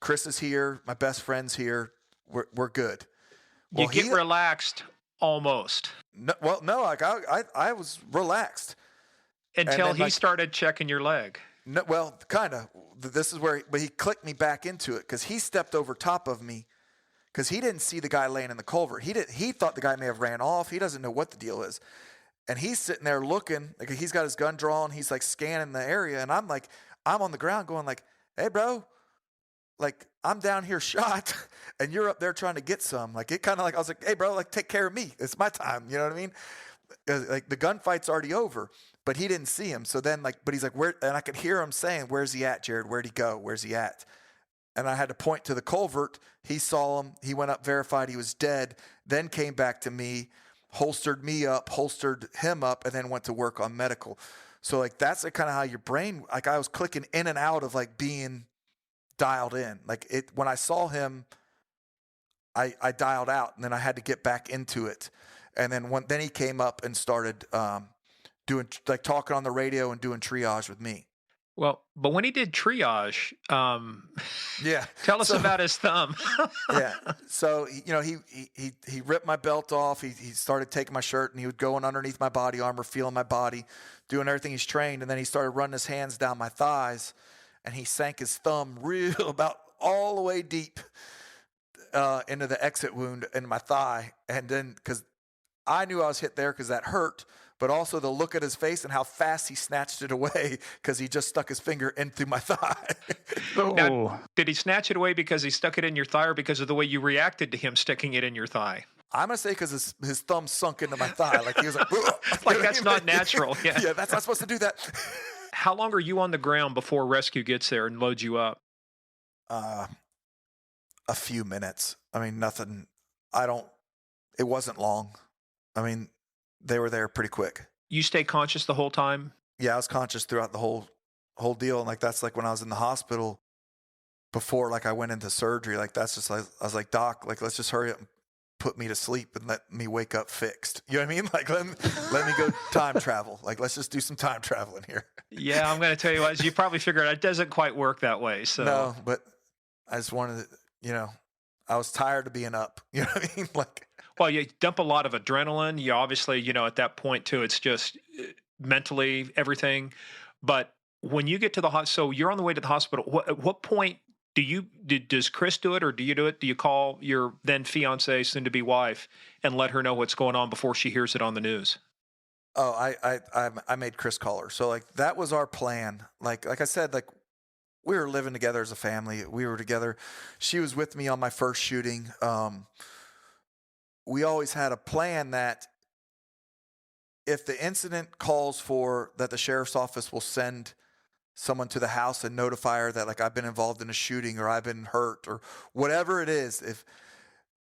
Chris is here. My best friend's here. We're good. You get relaxed almost. No, I was relaxed until he started checking your leg. No, well, kind of. This is where, but he clicked me back into it because he stepped over top of me because he didn't see the guy laying in the culvert. He thought the guy may have ran off. He doesn't know what the deal is, and he's sitting there looking. He's got his gun drawn. He's scanning the area, and I'm on the ground going hey, bro. I'm down here shot and you're up there trying to get some. It kind of I was hey, bro, take care of me. It's my time. You know what I mean? The gunfight's already over. but he didn't see him. So then but he's like, where? And I could hear him saying, "Where's he at, Jared? Where'd he go? Where's he at?" And I had to point to the culvert. He saw him. He went up, verified he was dead, then came back to me, holstered me up, holstered him up, and then went to work on medical. So like that's kind of how your brain, like I was clicking in and out of like being dialed in. Like when I saw him, I dialed out, and then I had to get back into it. And then he came up and started doing like talking on the radio and doing triage with me. Well, but when he did triage, yeah, tell us about his thumb. Yeah, so he ripped my belt off. He started taking my shirt, and he would go in underneath my body armor, feeling my body, doing everything he's trained. And then he started running his hands down my thighs, and he sank his thumb real about all the way deep into the exit wound in my thigh. And then because I knew I was hit there because that hurt, but also the look at his face and how fast he snatched it away because he just stuck his finger in through my thigh. Now, did he snatch it away because he stuck it in your thigh or because of the way you reacted to him sticking it in your thigh? I'm going to say because his thumb sunk into my thigh. Like he was like, like that's not natural. Yeah. Yeah, that's not supposed to do that. How long are you on the ground before rescue gets there and loads you up? A few minutes. I mean, nothing. It wasn't long. I mean, they were there pretty quick. You stay conscious the whole time? Yeah, I was conscious throughout the whole deal. And like, that's like when I was in the hospital before, like I went into surgery, like that's just like, I was like, Doc, like, let's just hurry up and put me to sleep and let me wake up fixed. You know what I mean? Like, let me go time travel. Like, let's just do some time traveling here. Yeah. I'm going to tell you what, you probably figured it doesn't quite work that way. So no, but I just wanted to, I was tired of being up. You know what I mean? Like, well, you dump a lot of adrenaline. You obviously, at that point too, it's just mentally everything. But when you get to the hospital, so you're on the way to the hospital. At what point does Chris do it, or do you do it? Do you call your then fiance, soon to be wife, and let her know what's going on before she hears it on the news? Oh, I made Chris call her. So like that was our plan. Like I said, like we were living together as a family. We were together. She was with me on my first shooting. We always had a plan that if the incident calls for that, the sheriff's office will send someone to the house and notify her that like I've been involved in a shooting or I've been hurt or whatever it is. If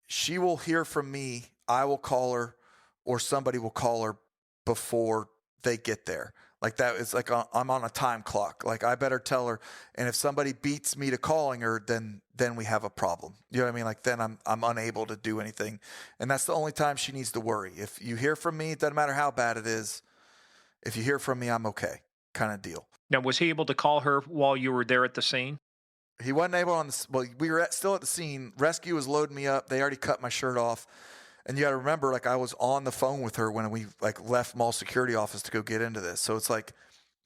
she will hear from me, I will call her or somebody will call her before they get there. Like that is like I'm on a time clock. Like I better tell her. And if somebody beats me to calling her, then we have a problem. You know what I mean? Like then I'm unable to do anything. And that's the only time she needs to worry. If you hear from me, it doesn't matter how bad it is. If you hear from me, I'm okay, kind of deal. Now, was he able to call her while you were there at the scene? He wasn't able well, we were still at the scene. Rescue was loading me up. They already cut my shirt off. And you got to remember, like I was on the phone with her when we like left mall security office to go get into this. So it's like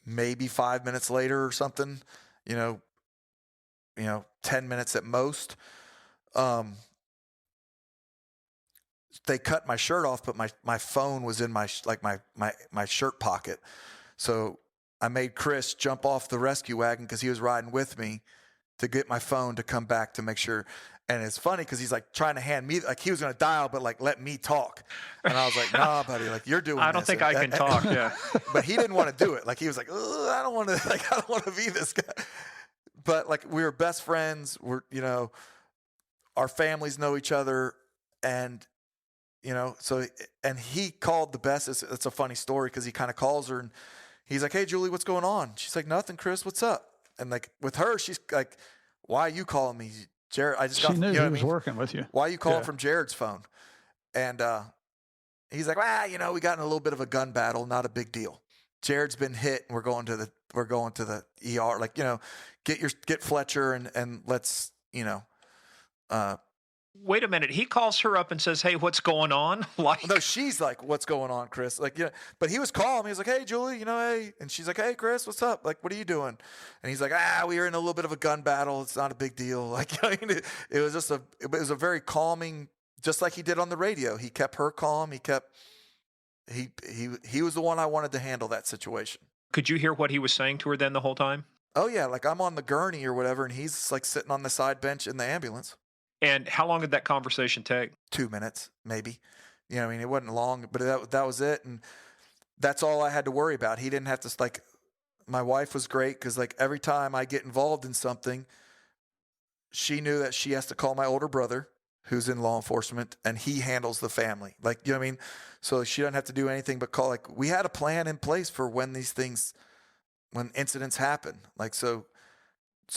maybe 5 minutes later or something, 10 minutes at most. They cut my shirt off, but my phone was in my shirt pocket. So I made Chris jump off the rescue wagon because he was riding with me to get my phone to come back to make sure. And it's funny because he's like trying to hand me, like he was going to dial, but like let me talk. And I was like, nah, buddy, like you're doing I don't think I can talk. Yeah. But he didn't want to do it. Like he was like, I don't want to be this guy. But like we were best friends. Our families know each other. And, and he called the best. It's a funny story because he kind of calls her and he's like, hey, Julie, what's going on? She's like, nothing, Chris, what's up? And like with her, she's like, why are you calling me? Jared, she knew he was working with you. Why are you calling from Jared's phone? And he's like, we got in a little bit of a gun battle, not a big deal. Jared's been hit, and we're going to the ER. Like, get Fletcher and let's, Wait a minute. He calls her up and says, hey, what's going on? Like, no, she's like, what's going on, Chris? Like, but he was calling me. He was like, hey, Julie, hey. And she's like, hey, Chris, what's up? Like, what are you doing? And he's like, we were in a little bit of a gun battle. It's not a big deal. Like, it was just it was a very calming, just like he did on the radio. He kept her calm. He was the one I wanted to handle that situation. Could you hear what he was saying to her then the whole time? Oh yeah. Like I'm on the gurney or whatever. And he's like sitting on the side bench in the ambulance. And how long did that conversation take? 2 minutes, maybe. It wasn't long, but that was it. And that's all I had to worry about. He didn't have to, like, my wife was great because, like, every time I get involved in something, she knew that she has to call my older brother, who's in law enforcement, and he handles the family. Like, you know what I mean? So she doesn't have to do anything but call. Like, we had a plan in place for when incidents happen. Like, so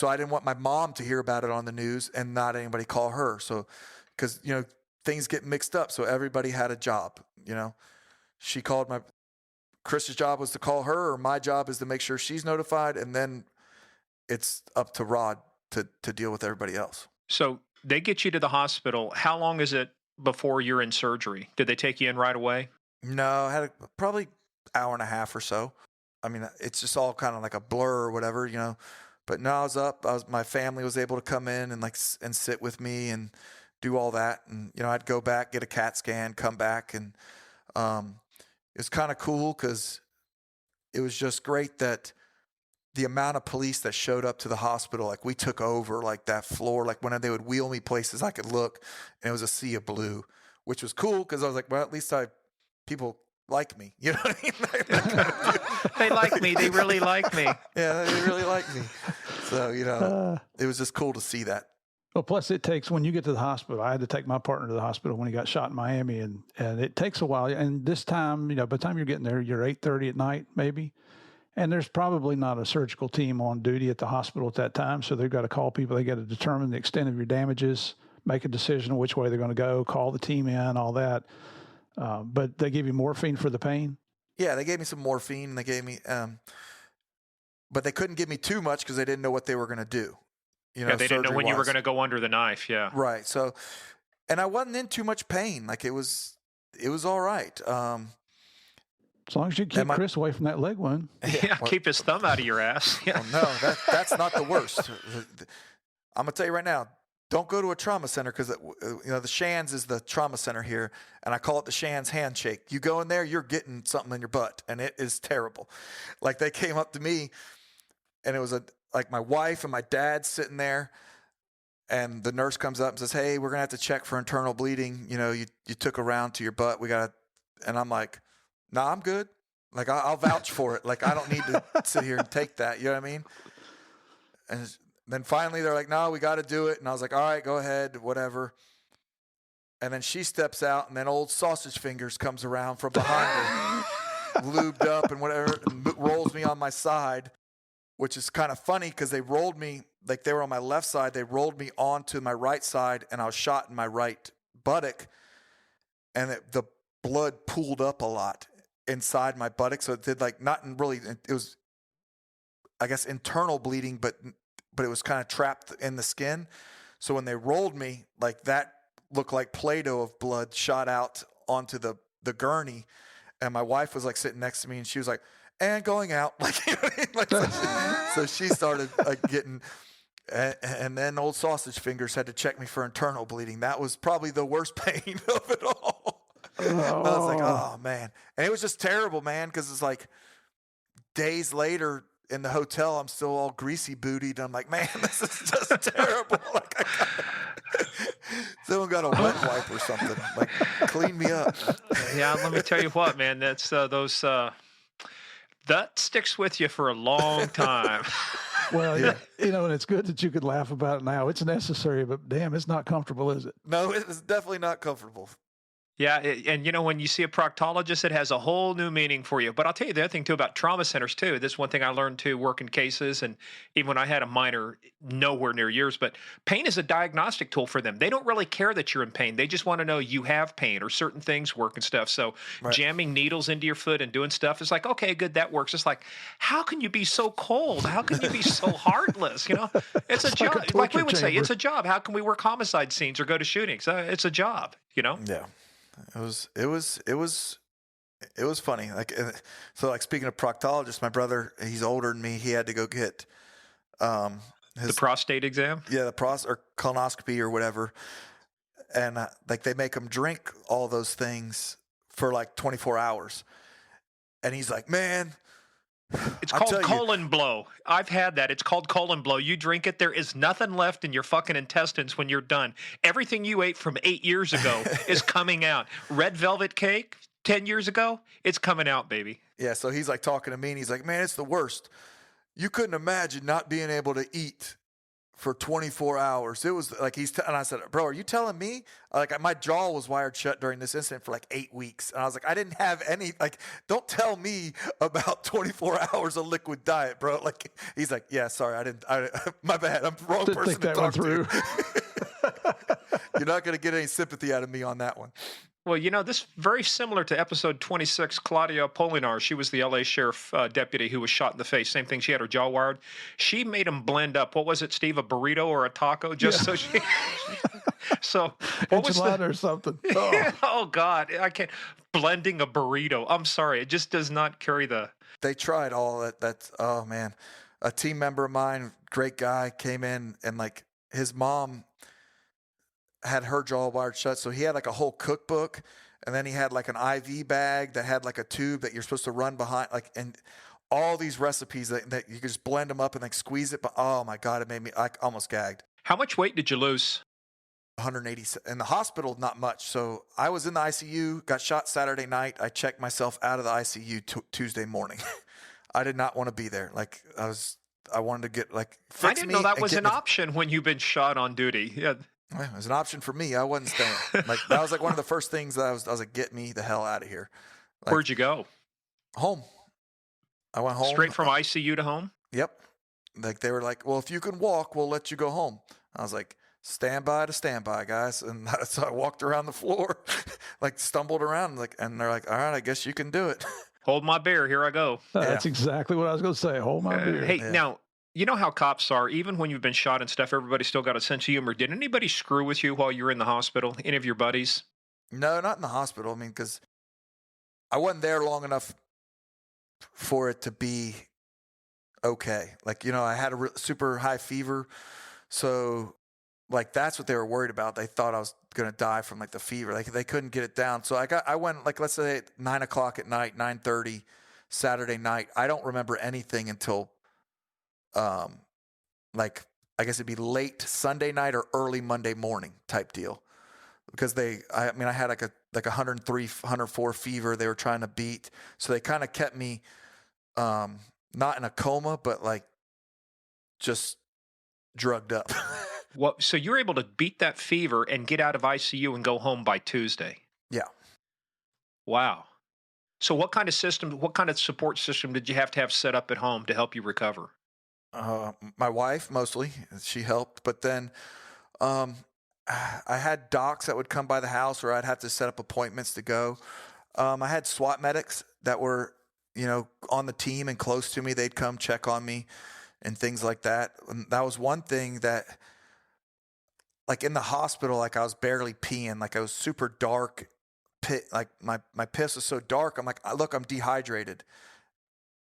I didn't want my mom to hear about it on the news and not anybody call her. So, because, you know, things get mixed up. So everybody had a job, you know. She called Chris's job was to call her, or my job is to make sure she's notified. And then it's up to Rod to deal with everybody else. So they get you to the hospital. How long is it before you're in surgery? Did they take you in right away? No, I had probably hour and a half or so. I mean, it's just all kind of like a blur or whatever, you know. But no, I was up. My family was able to come in and and sit with me and do all that. And, you know, I'd go back, get a CAT scan, come back. And it was kind of cool because it was just great that the amount of police that showed up to the hospital, like, we took over, like, that floor. Like, when they would wheel me places, I could look, and it was a sea of blue, which was cool because I was like, well, at least people like me. You know what I mean? They like me. They really like me. Yeah, they really like me. So, you know, it was just cool to see that. Well, plus it takes, when you get to the hospital, I had to take my partner to the hospital when he got shot in Miami, and it takes a while. And this time, you know, by the time you're getting there, you're 8:30 at night, maybe. And there's probably not a surgical team on duty at the hospital at that time. So they've got to call people. They got to determine the extent of your damages, make a decision on which way they're going to go, call the team in, all that. But they give you morphine for the pain? Yeah, they gave me some morphine. They gave me, but they couldn't give me too much because they didn't know what they were going to do. You know, yeah, they didn't know when you were going to go under the knife. Yeah. Right. So, and I wasn't in too much pain. Like, it was all right. As long as you keep Chris away from that leg wound. Yeah, keep his thumb out of your ass. Yeah. Well, no, that's not the worst. I'm gonna tell you right now, don't go to a trauma center because you know the Shands is the trauma center here, and I call it the Shands handshake. You go in there, you're getting something in your butt, and it is terrible. Like, they came up to me, and it was like my wife and my dad sitting there, and the nurse comes up and says, "Hey, we're gonna have to check for internal bleeding. You know, you took a round to your butt. We gotta," and I'm like, "No, I'm good. Like, I'll vouch for it. Like, I don't need to sit here and take that." You know what I mean? And then finally they're like, "No, we got to do it." And I was like, "All right, go ahead, whatever." And then she steps out, and then old Sausage Fingers comes around from behind her, lubed up and whatever, and rolls me on my side, which is kind of funny because they rolled me, like, they were on my left side. They rolled me onto my right side, and I was shot in my right buttock, and the blood pooled up a lot inside my buttock. So it did, like, not really, it was, I guess, internal bleeding, but it was kind of trapped in the skin. So when they rolled me, like, that looked like Play-Doh of blood shot out onto the gurney. And my wife was, like, sitting next to me, and she was like, "And going out." Like, you know what I mean? Like, so she started, like, getting, and then old Sausage Fingers had to check me for internal bleeding. That was probably the worst pain of it all. I was like, oh, man. And it was just terrible, man, because it's like days later in the hotel, I'm still all greasy bootied. I'm like, man, this is just terrible. Like, someone got a wet wipe or something. Like, clean me up. Yeah, let me tell you what, man. That's that sticks with you for a long time. Well, yeah. You know, and it's good that you could laugh about it now. It's necessary, but damn, it's not comfortable, is it? No, it's definitely not comfortable. Yeah, and you know, when you see a proctologist, it has a whole new meaning for you. But I'll tell you the other thing, too, about trauma centers, too. This is one thing I learned, too, working cases, and even when I had a minor, nowhere near yours, but pain is a diagnostic tool for them. They don't really care that you're in pain. They just want to know you have pain or certain things work and stuff. So jamming needles into your foot and doing stuff is like, okay, good, that works. It's like, how can you be so cold? How can you be so heartless? You know, it's a job. Like we would say, it's a job. How can we work homicide scenes or go to shootings? It's a job, you know? Yeah. It was funny. Like, so, like, speaking of proctologists, my brother, he's older than me. He had to go get the prostate exam. Yeah, or colonoscopy or whatever. And like, they make him drink all those things for like 24 hours. And he's like, man, it's called colon blow. I've had that. It's called colon blow. You drink it, there is nothing left in your fucking intestines when you're done. Everything you ate from 8 years ago is coming out. Red velvet cake, 10 years ago, it's coming out, baby. Yeah, so he's like talking to me, and he's like, man, it's the worst. You couldn't imagine not being able to eat for 24 hours. It was like and I said, bro, are you telling me? Like, my jaw was wired shut during this incident for like 8 weeks. And I was like, I didn't have any, like, don't tell me about 24 hours of liquid diet, bro. Like, he's like, yeah, sorry, my bad. I'm the wrong Didn't person think to that talk one through. to. You're not going to get any sympathy out of me on that one. Well, this very similar to episode 26, Claudia Polinar. She was the LA sheriff deputy who was shot in the face. Same thing. She had her jaw wired. She made him blend up. What was it, Steve? A burrito or a taco? Just so she. So what was Enchilada or something. Oh. Oh God, I can't. Blending a burrito. I'm sorry. It just does not carry the. They tried all that. That's, oh man. A team member of mine, great guy, came in, and like his mom had her jaw wired shut, so he had like a whole cookbook, and then he had like an IV bag that had like a tube that you're supposed to run behind, like, and all these recipes that you could just blend them up and like squeeze it. But oh my God, it made me like almost gagged. How much weight did you lose? 180 in the hospital, not much. So I was in the ICU, got shot Saturday night. I checked myself out of the ICU Tuesday morning. I did not want to be there. Like I wanted to get like. I didn't know that was an option when you've been shot on duty. Yeah. It was an option for me. I wasn't staying. Like, that was like one of the first things that I was like, get me the hell out of here. Like, Where'd you go? Home. I went home. Straight from ICU to home? Yep. Like, they were like, well, if you can walk, we'll let you go home. I was like, standby to standby, guys. And so I walked around the floor, like stumbled around, like, and they're like, all right, I guess you can do it. Hold my beer. Here I go. That's exactly what I was going to say. Hold my beer. Hey, now, you know how cops are, even when you've been shot and stuff, everybody's still got a sense of humor. Did anybody screw with you while you were in the hospital? Any of your buddies? No, not in the hospital. I mean, because I wasn't there long enough for it to be okay. Like, I had a super high fever. So, like, that's what they were worried about. They thought I was going to die from, like, the fever. Like, they couldn't get it down. So I went, like, let's say at 9 o'clock at night, 9:30 Saturday night. I don't remember anything until like, I guess it'd be late Sunday night or early Monday morning type deal, because I had like 103, 104 fever they were trying to beat. So they kind of kept me, not in a coma, but like just drugged up. Well, so you're able to beat that fever and get out of ICU and go home by Tuesday. Yeah. Wow. So what kind of support system did you have to have set up at home to help you recover? My wife, mostly, she helped, but then I had docs that would come by the house, or I'd have to set up appointments to go. I had SWAT medics that were, on the team and close to me. They'd come check on me and things like that. And that was one thing that, like, in the hospital, like, I was barely peeing. Like, I was super dark. Like, my piss was so dark. I'm like, look, I'm dehydrated.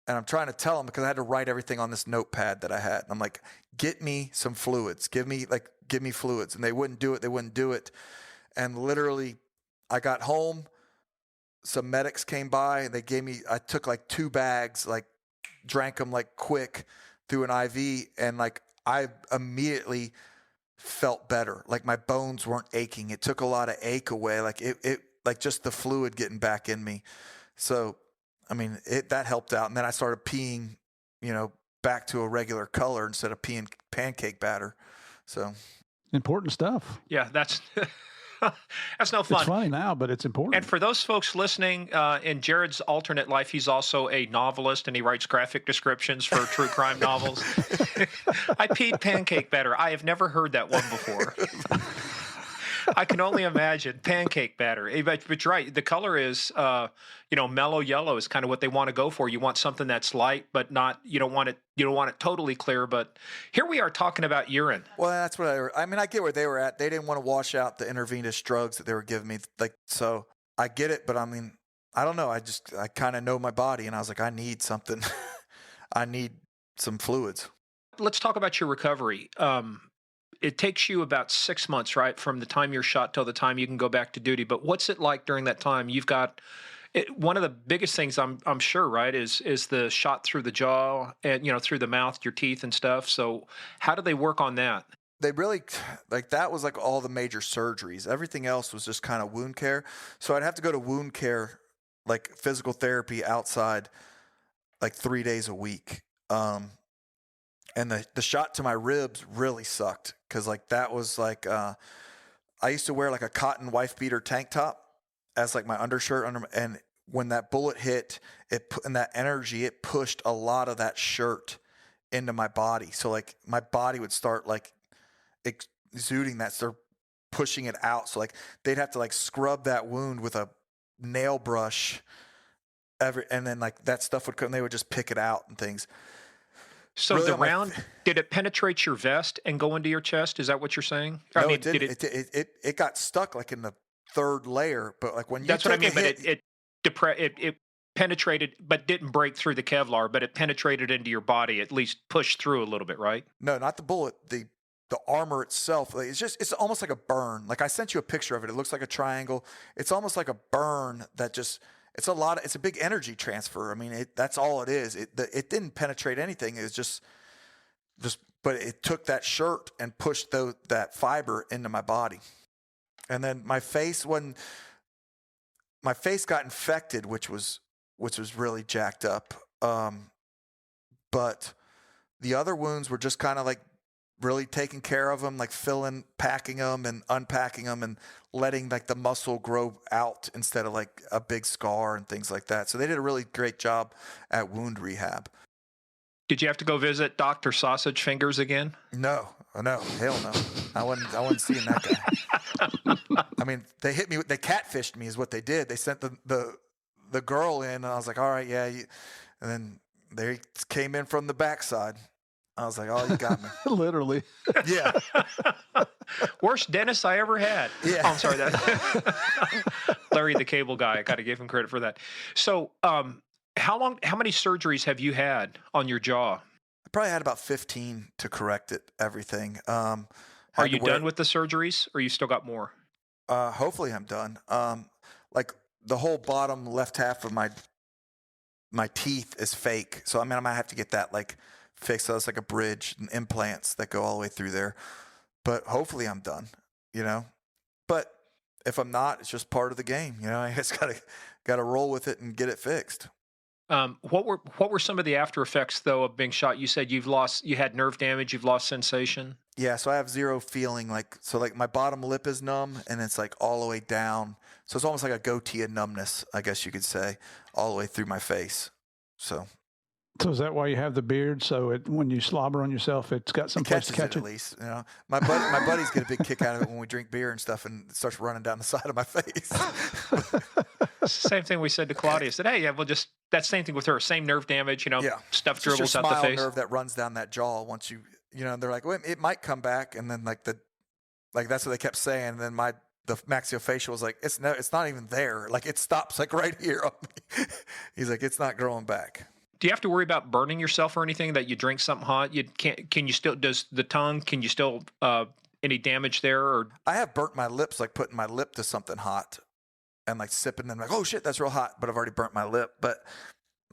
And I'm trying to tell them, because I had to write everything on this notepad that I had. And I'm like, get me some fluids. Give me fluids. And they wouldn't do it. And literally, I got home. Some medics came by, and I took like 2 bags, like drank them like quick through an IV. And like, I immediately felt better. Like, my bones weren't aching. It took a lot of ache away. Like it like just the fluid getting back in me. So, I mean, that helped out. And then I started peeing, back to a regular color instead of peeing pancake batter. So important stuff. Yeah, that's that's no fun. It's funny now, but it's important. And for those folks listening, in Jared's alternate life, he's also a novelist, and he writes graphic descriptions for true crime novels. I peed pancake batter. I have never heard that one before. I can only imagine pancake batter. But you're right. The color is, mellow yellow is kind of what they want to go for. You want something that's light, but not. You don't want it totally clear. But here we are talking about urine. Well, that's what I get where they were at. They didn't want to wash out the intravenous drugs that they were giving me. Like, so I get it, but I mean, I don't know. I kind of know my body, and I was like, I need something. I need some fluids. Let's talk about your recovery. It takes you about 6 months, right, from the time you're shot till the time you can go back to duty. But what's it like during that time? You've got one of the biggest things, I'm sure, right, is the shot through the jaw and through the mouth, your teeth and stuff. So how do they work on that? They really, like, that was like all the major surgeries. Everything else was just kind of wound care. So I'd have to go to wound care like physical therapy outside like 3 days a week. And the shot to my ribs really sucked because like that was like I used to wear like a cotton wife beater tank top as like my undershirt under, and when that bullet hit, and that energy, it pushed a lot of that shirt into my body. So like my body would start like exuding that, start pushing it out. So like they'd have to like scrub that wound with a nail brush and then like that stuff would come, they would just pick it out and things. So Really the round, did it penetrate your vest and go into your chest? Is that what you're saying? No, I mean, it didn't. It got stuck like in the third layer, but like when you that's what I mean. hit, But it penetrated, but didn't break through the Kevlar. But it penetrated into your body, at least pushed through a little bit, right? No, not the bullet. The armor itself. Like it's almost like a burn. Like I sent you a picture of it. It looks like a triangle. It's almost like a burn that just. It's a big energy transfer. I mean, that's all it is. It didn't penetrate anything. It was just, but it took that shirt and pushed that fiber into my body. And then my face got infected, which was really jacked up. But the other wounds were just kind of like really taking care of them, like packing them and unpacking them and letting like the muscle grow out instead of like a big scar and things like that. So they did a really great job at wound rehab. Did you have to go visit Dr. Sausage Fingers again? No, hell no. I wasn't seeing that guy. I mean, they hit me, they catfished me is what they did. They sent the girl in and I was like, all right, yeah. And then they came in from the backside. I was like, oh, you got me. Literally. Yeah. Worst dentist I ever had. Yeah. Oh, I'm sorry. Larry the Cable Guy. I got to give him credit for that. So how many surgeries have you had on your jaw? I probably had about 15 to correct everything. Are you done with the surgeries or you still got more? Hopefully I'm done. Like the whole bottom left half of my teeth is fake. So I mean, I might have to get that like fixed. So it's like a bridge and implants that go all the way through there. But hopefully I'm done, But if I'm not, it's just part of the game. I just gotta roll with it and get it fixed. What were some of the after effects though of being shot? You said you had nerve damage, you've lost sensation. Yeah, so I have zero feeling. Like my bottom lip is numb and it's like all the way down. So it's almost like a goatee of numbness, I guess you could say, all the way through my face. So is that why you have the beard? So when you slobber on yourself, it's got some place to catch it. At least, My buddies get a big kick out of it when we drink beer and stuff, and it starts running down the side of my face. Same thing we said to Claudia. Said, hey, yeah, we'll just that same thing with her. Same nerve damage, stuff dribbles just your out the smile face. Nerve that runs down that jaw once they're like, well, it might come back, and then like that's what they kept saying. And then the maxillofacial was like, it's not even there. Like it stops like right here on me. He's like, it's not growing back. Do you have to worry about burning yourself or anything that you drink something hot? Does the tongue, can you still, any damage there? Or I have burnt my lips, like putting my lip to something hot and like sipping and like, oh shit, that's real hot. But I've already burnt my lip, but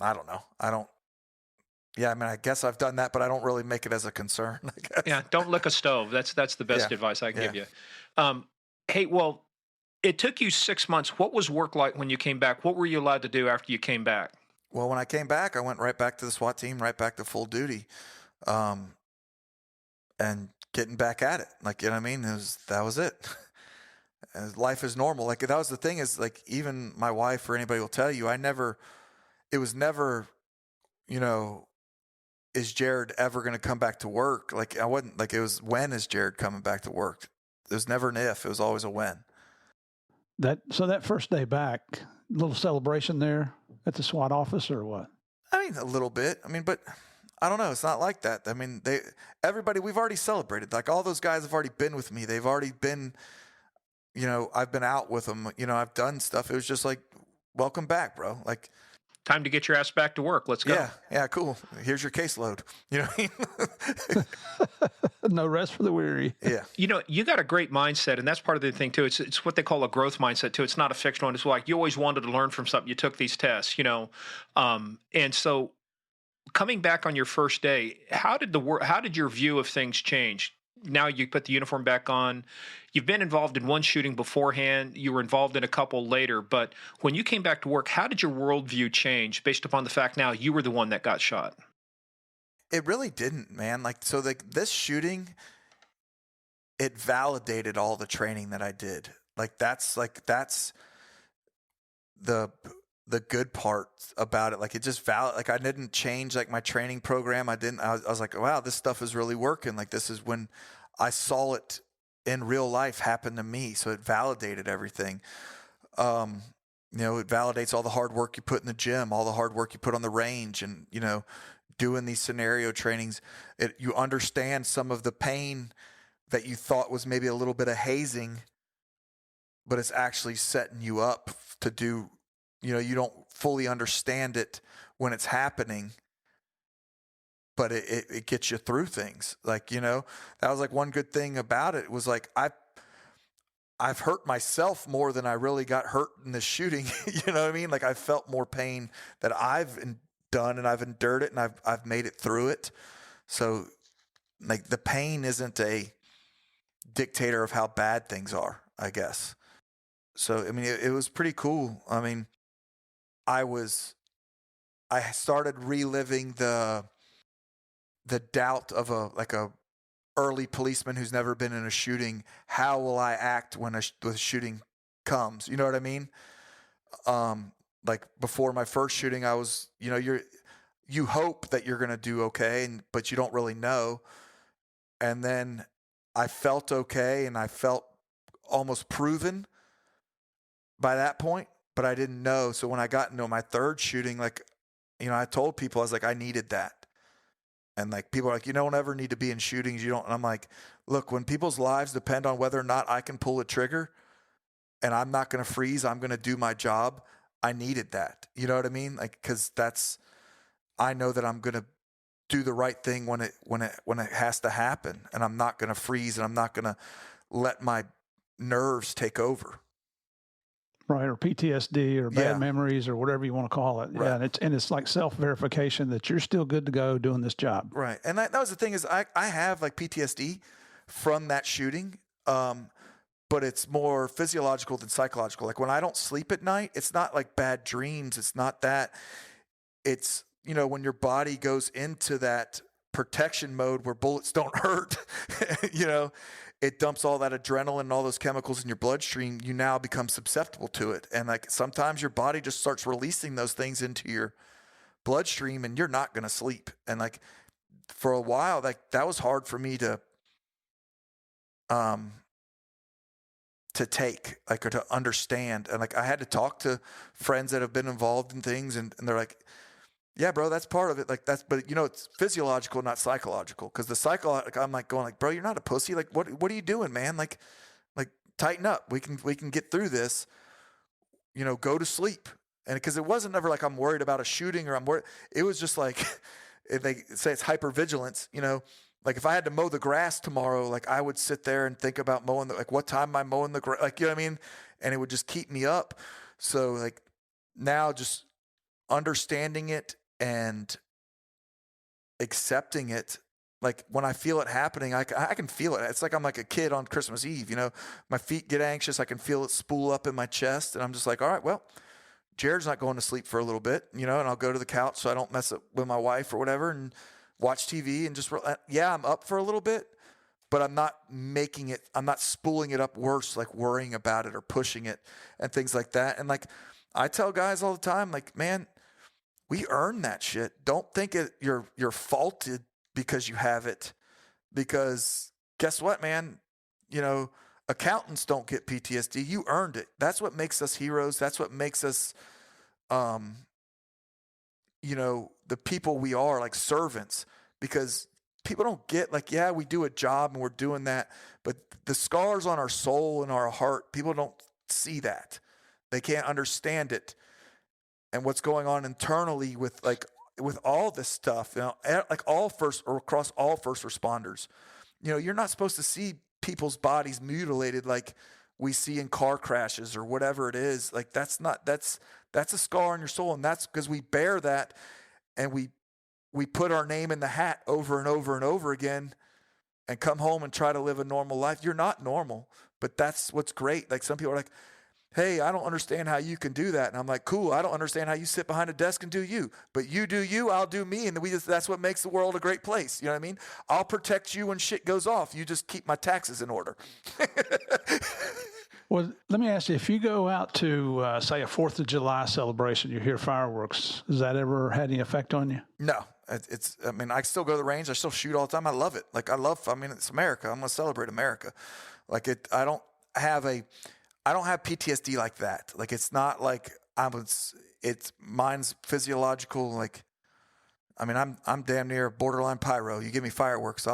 I don't know. I guess I've done that, but I don't really make it as a concern, I guess. Yeah. Don't lick a stove. That's the best advice I can give you. Hey, well, it took you 6 months. What was work like when you came back? What were you allowed to do after you came back? Well, when I came back, I went right back to the SWAT team, right back to full duty, and getting back at it. Like, you know what I mean? That was it. Life is normal. Like, that was the thing is, like, even my wife or anybody will tell you, it was never, is Jared ever going to come back to work? Like, I wasn't, like, it was, when is Jared coming back to work? It was never an if, it was always a when. So that first day back, little celebration there at the SWAT office or what? I mean, a little bit. I mean, but I don't know. It's not like that. I mean, everybody, we've already celebrated. Like all those guys have already been with me. They've already been, I've been out with them. I've done stuff. It was just like, welcome back, bro. Like, time to get your ass back to work. Let's go. Yeah, cool. Here's your caseload. You know what I mean? No rest for the weary. Yeah. You got a great mindset, and that's part of the thing too. It's what they call a growth mindset too. It's not a fixed one. It's like you always wanted to learn from something. You took these tests, and so coming back on your first day, how did your view of things change? now you put the uniform back on. You've been involved in one shooting beforehand. You were involved in a couple later. But when you came back to work, how did your worldview change based upon the fact now you were the one that got shot? It really didn't, man. This shooting, it validated all the training that I did. That's the good part about it. Like, it just I didn't change my training program. I was like, wow, this stuff is really working. Like, this is when I saw it in real life happen to me. So it validated everything. It validates all the hard work you put in the gym, all the hard work you put on the range, and, doing these scenario trainings. You understand some of the pain that you thought was maybe a little bit of hazing, but it's actually setting you up to do, you don't fully understand it when it's happening, but it gets you through things. That was one good thing about it was I've hurt myself more than I really got hurt in this shooting. You know what I mean? I felt more pain that I've done, and I've endured it, and I've made it through it. So the pain isn't a dictator of how bad things are, I guess. So, I mean, it was pretty cool. I mean, I started reliving the doubt of a early policeman who's never been in a shooting. How will I act when the shooting comes? You know what I mean? Before my first shooting, I was, you hope that you're going to do okay, but you don't really know. And then I felt okay, and I felt almost proven by that point, but I didn't know. So when I got into my third shooting, I told people, I was like, I needed that. And people are like, you don't ever need to be in shootings. You don't. And I'm like, look, when people's lives depend on whether or not I can pull a trigger, and I'm not going to freeze, I'm going to do my job. I needed that. You know what I mean? Cause I know that I'm going to do the right thing when it has to happen, and I'm not going to freeze, and I'm not going to let my nerves take over. Right, or PTSD or bad memories or whatever you want to call it. Right. Yeah, and it's like self-verification that you're still good to go doing this job. Right, and that was the thing is I have PTSD from that shooting, but it's more physiological than psychological. When I don't sleep at night, it's not bad dreams. It's not that. It's, when your body goes into that protection mode where bullets don't hurt, it dumps all that adrenaline and all those chemicals in your bloodstream. You now become susceptible to it. And sometimes your body just starts releasing those things into your bloodstream, and you're not going to sleep. And for a while, that was hard for me to take, or to understand. And I had to talk to friends that have been involved in things, and they're like, yeah, bro, that's part of it. But it's physiological, not psychological. Because the psychological, I'm going bro, you're not a pussy. What are you doing, man? Tighten up. We can get through this. Go to sleep. And because it wasn't ever I'm worried about a shooting, or I'm worried. It was just if they say it's hypervigilance. If I had to mow the grass tomorrow, I would sit there and think about mowing what time am I mowing the grass? You know what I mean? And it would just keep me up. So now just understanding it and accepting it, when I feel it happening, I can feel it. It's I'm like a kid on Christmas Eve. My feet get anxious. I can feel it spool up in my chest, and I'm just all right, well, Jared's not going to sleep for a little bit, and I'll go to the couch so I don't mess up with my wife or whatever, and watch TV and just, I'm up for a little bit, but I'm not spooling it up worse, worrying about it or pushing it and things like that. And I tell guys all the time, man, we earn that shit. Don't think you're faulted because you have it, because guess what, man? Accountants don't get PTSD. You earned it. That's what makes us heroes. That's what makes us, the people we are, servants, because people don't get we do a job and we're doing that, but the scars on our soul and our heart, people don't see that. They can't understand it. And what's going on internally with all this stuff, across all first responders, you're not supposed to see people's bodies mutilated like we see in car crashes or whatever it is. That's a scar on your soul. And that's because we bear that, and we put our name in the hat over and over and over again and come home and try to live a normal life. You're not normal, but that's what's great. Like some people are like, hey, I don't understand how you can do that. And I'm like, cool, I don't understand how you sit behind a desk and do you. But you do you, I'll do me. And that's what makes the world a great place. You know what I mean? I'll protect you when shit goes off. You just keep my taxes in order. Well, let me ask you, if you go out to, say, a 4th of July celebration, you hear fireworks, has that ever had any effect on you? No. I mean, I still go to the range. I still shoot all the time. I love it. Like, it's America. I'm going to celebrate America. Like, I don't have PTSD like that. Like, it's not like mine's physiological. Like, I mean, I'm damn near borderline pyro. You give me fireworks,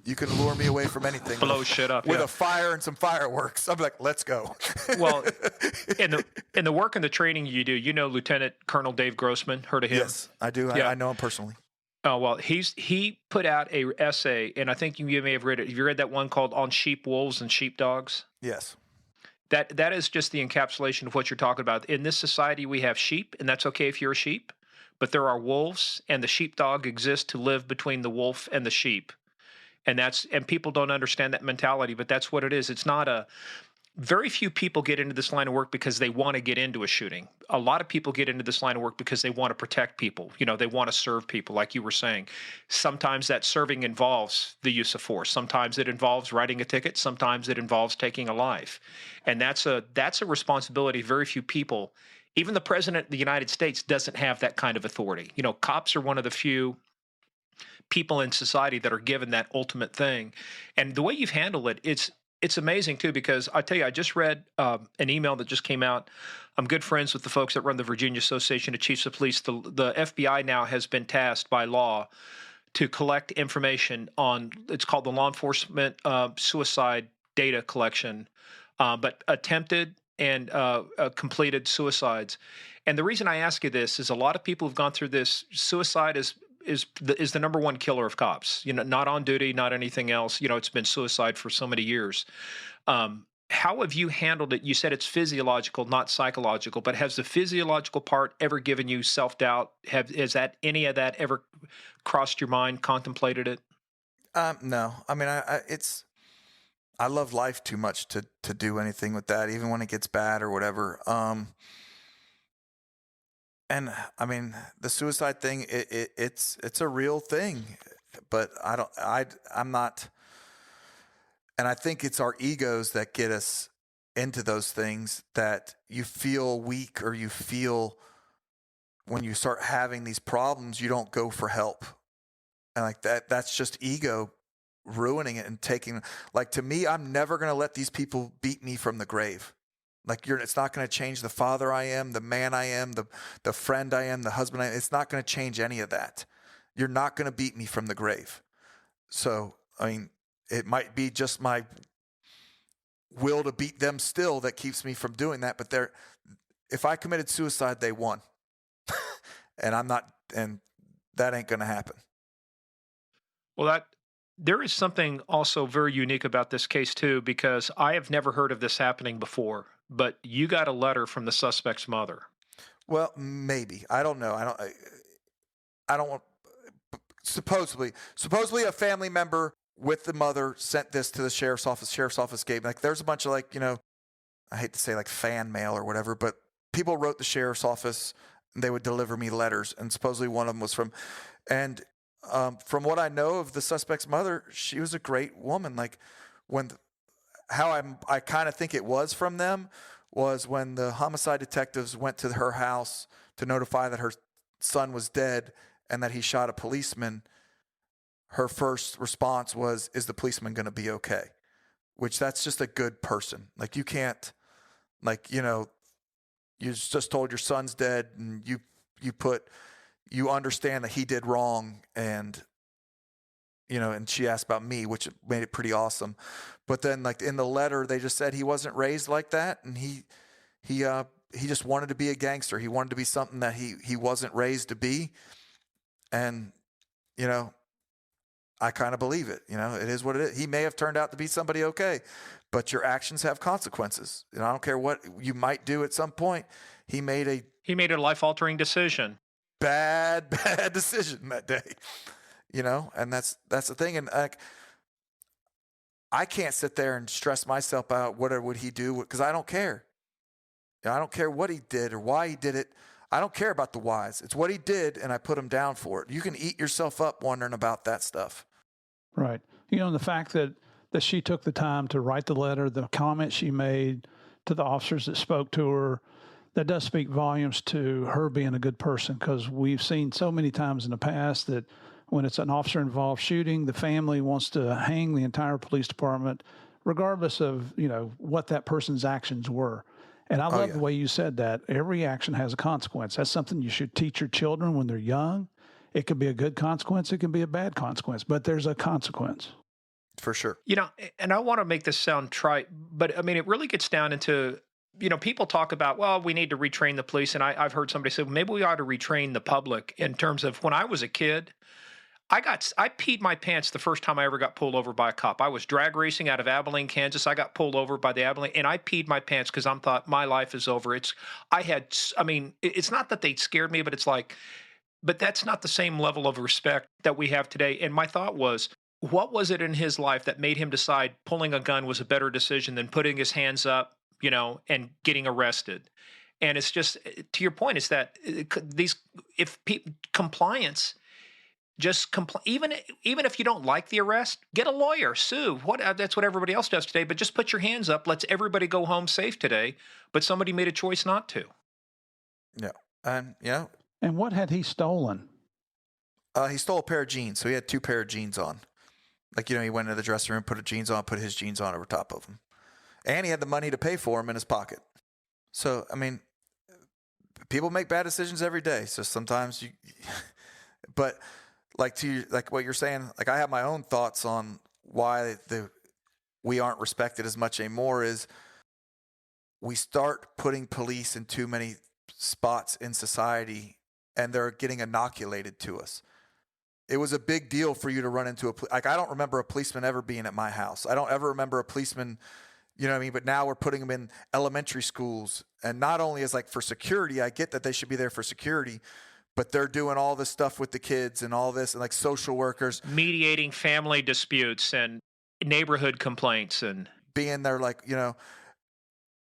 you can lure me away from anything. Blow shit up with a fire and some fireworks. I'm like, let's go. Well, in the work and the training you do, Lieutenant Colonel Dave Grossman. Heard of him? Yes, I do. Yeah. I know him personally. Oh, well, he put out a essay, and I think you may have read it. Have you read that one called On Sheep, Wolves, and Sheepdogs? Yes. That is just the encapsulation of what you're talking about. In this society, we have sheep, and that's okay if you're a sheep. But there are wolves, and the sheepdog exists to live between the wolf and the sheep. And people don't understand that mentality, but that's what it is. It's not very few people get into this line of work because they want to get into a shooting. A lot of people get into this line of work because they want to protect people. They want to serve people, like you were saying. Sometimes that serving involves the use of force. Sometimes it involves writing a ticket. Sometimes it involves taking a life. And that's a responsibility very few people, even the President of the United States doesn't have that kind of authority. Cops are one of the few people in society that are given that ultimate thing. And the way you've handled it, it's amazing too, because I tell you, I just read an email that just came out. I'm good friends with the folks that run the Virginia Association of Chiefs of Police. The FBI now has been tasked by law to collect information on, it's called the law enforcement suicide data collection, but attempted and completed suicides. And the reason I ask you this is a lot of people who've gone through this. Suicide is the number one killer of cops, not on duty, not anything else. It's been suicide for so many years. How have you handled it? You said it's physiological, not psychological, but has the physiological part ever given you self-doubt? Has any of that ever crossed your mind, contemplated it? No. I mean, I love life too much to do anything with that, even when it gets bad or whatever. And I mean, the suicide thing, it's a real thing, but I'm not, and I think it's our egos that get us into those things, that you feel weak, or you feel when you start having these problems, you don't go for help. And like that's just ego ruining it and taking, like, to me, I'm never going to let these people beat me from the grave. Like, it's not going to change the father I am, the man I am, the friend I am, the husband I am. It's not going to change any of that. You're not going to beat me from the grave. So, I mean, it might be just my will to beat them still that keeps me from doing that. But if I committed suicide, they won. And that ain't going to happen. Well, there is something also very unique about this case too, because I have never heard of this happening before. But you got a letter from the suspect's mother. Well, maybe. I don't know. I don't want. Supposedly a family member with the mother sent this to the sheriff's office. Sheriff's office gave, like, there's a bunch of, like, I hate to say, like, fan mail or whatever, but people wrote the sheriff's office and they would deliver me letters. And supposedly one of them was from what I know of the suspect's mother, she was a great woman. Like, I kind of think it was from them was when the homicide detectives went to her house to notify that her son was dead and that he shot a policeman. Her first response was, "Is the policeman going to be okay?" Which, that's just a good person. Like, you can't, like, you just told your son's dead, and you understand that he did wrong, and and she asked about me, which made it pretty awesome. But then, like, in the letter, they just said he wasn't raised like that, and he just wanted to be a gangster. He wanted to be something that he wasn't raised to be. And I kind of believe it. It is what it is. He may have turned out to be somebody okay, but your actions have consequences. I don't care what you might do at some point. He made a life-altering decision. Bad decision that day. And that's the thing. And, like, I can't sit there and stress myself out. What would he do? Because I don't care. I don't care what he did or why he did it. I don't care about the whys. It's what he did, and I put him down for it. You can eat yourself up wondering about that stuff. Right. You know, and the fact that she took the time to write the letter, the comments she made to the officers that spoke to her, that does speak volumes to her being a good person, because we've seen so many times in the past that when it's an officer-involved shooting, the family wants to hang the entire police department, regardless of, you know, what that person's actions were. And I love the way you said that. Every action has a consequence. That's something you should teach your children when they're young. It could be a good consequence. It can be a bad consequence, but there's a consequence. For sure. You know, and I want to make this sound trite, but I mean, it really gets down into, you know, people talk about, well, we need to retrain the police. And I've heard somebody say, well, maybe we ought to retrain the public in terms of when I was a kid. I peed my pants the first time I ever got pulled over by a cop. I was drag racing out of Abilene, Kansas. I got pulled over by the Abilene, and I peed my pants because I thought my life is over. It's not that they scared me, but it's like, but that's not the same level of respect that we have today. And my thought was, what was it in his life that made him decide pulling a gun was a better decision than putting his hands up, you know, and getting arrested? And it's just, to your point, is that compliance. Even if you don't like the arrest, get a lawyer, sue. That's what everybody else does today. But just put your hands up. Let's everybody go home safe today. But somebody made a choice not to. Yeah. And what had he stolen? He stole a pair of jeans. So he had 2 pair of jeans on. Like, you know, he went into the dressing room, put his jeans on over top of them. And he had the money to pay for them in his pocket. So, I mean, people make bad decisions every day. So sometimes but like what you're saying, like I have my own thoughts on why we aren't respected as much anymore is we start putting police in too many spots in society and they're getting inoculated to us. It was a big deal for you to run into I don't remember a policeman ever being at my house. I don't ever remember a policeman, you know what I mean? But now we're putting them in elementary schools. And not only as like for security, I get that they should be there for security, but they're doing all this stuff with the kids and all this and like social workers. Mediating family disputes and neighborhood complaints and being there like, you know,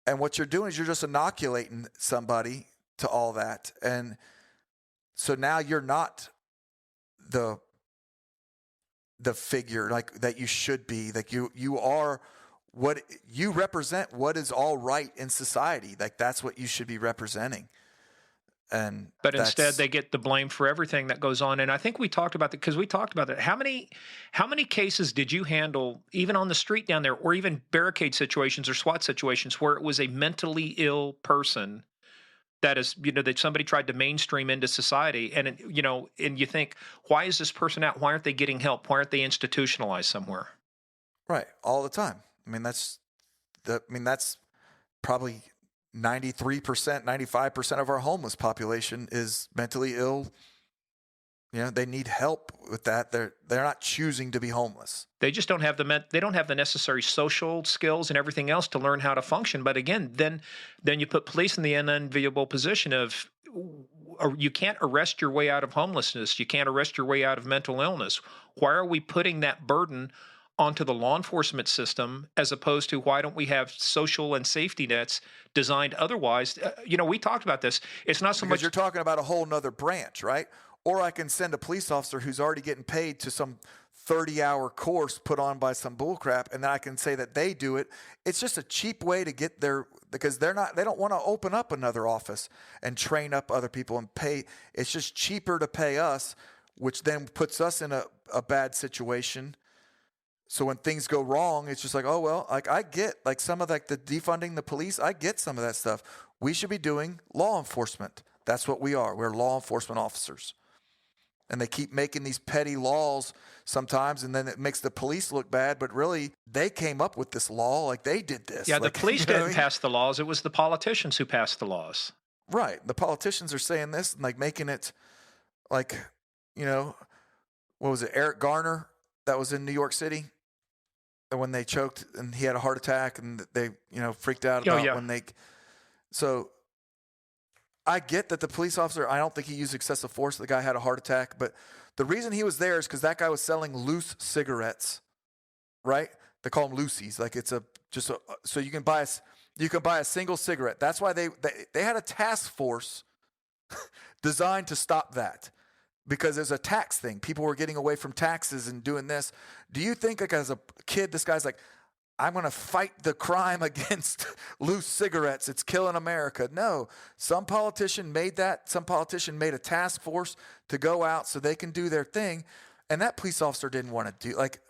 and what you're doing is you're just inoculating somebody to all that. And so now you're not the figure like that you should be. Like you are what you represent, what is all right in society. Like that's what you should be representing. But instead they get the blame for everything that goes on. And I think we talked about that because we talked about that. How many cases did you handle even on the street down there or even barricade situations or SWAT situations where it was a mentally ill person that is, you know, that somebody tried to mainstream into society and, you know, and you think, why is this person out? Why aren't they getting help? Why aren't they institutionalized somewhere? Right. All the time. I mean, that's probably 93%, 95% of our homeless population is mentally ill. You know, they need help with that. They're not choosing to be homeless. They just don't have they don't have the necessary social skills and everything else to learn how to function. But again, then you put police in the unenviable position of you can't arrest your way out of homelessness. You can't arrest your way out of mental illness. Why are we putting that burden onto the law enforcement system as opposed to why don't we have social and safety nets designed otherwise? You know, we talked about this. It's not so because much you're talking about a whole nother branch, right? Or I can send a police officer who's already getting paid to some 30-hour course put on by some bullcrap, and then I can say that they do it. It's just a cheap way to get there because they don't want to open up another office and train up other people and pay. It's just cheaper to pay us, which then puts us in a bad situation. So when things go wrong, it's just like, oh, well, like I get like some of like the defunding the police. I get some of that stuff. We should be doing law enforcement. That's what we are. We're law enforcement officers. And they keep making these petty laws sometimes, and then it makes the police look bad. But really, they came up with this law. Like they did this. Yeah, like, the police didn't pass the laws. It was the politicians who passed the laws. Right. The politicians are saying this and like making it like, you know, what was it? Eric Garner that was in New York City. And when they choked and he had a heart attack and they, you know, freaked out about when they. So I get that the police officer, I don't think he used excessive force. The guy had a heart attack. But the reason he was there is because that guy was selling loose cigarettes, right? They call them loosies. Like so you can buy a single cigarette. That's why they had a task force designed to stop that, because there's a tax thing. People were getting away from taxes and doing this. Do you think, like, as a kid, this guy's like, I'm going to fight the crime against loose cigarettes. It's killing America. No, some politician made that. Some politician made a task force to go out so they can do their thing. And that police officer didn't want to do, like,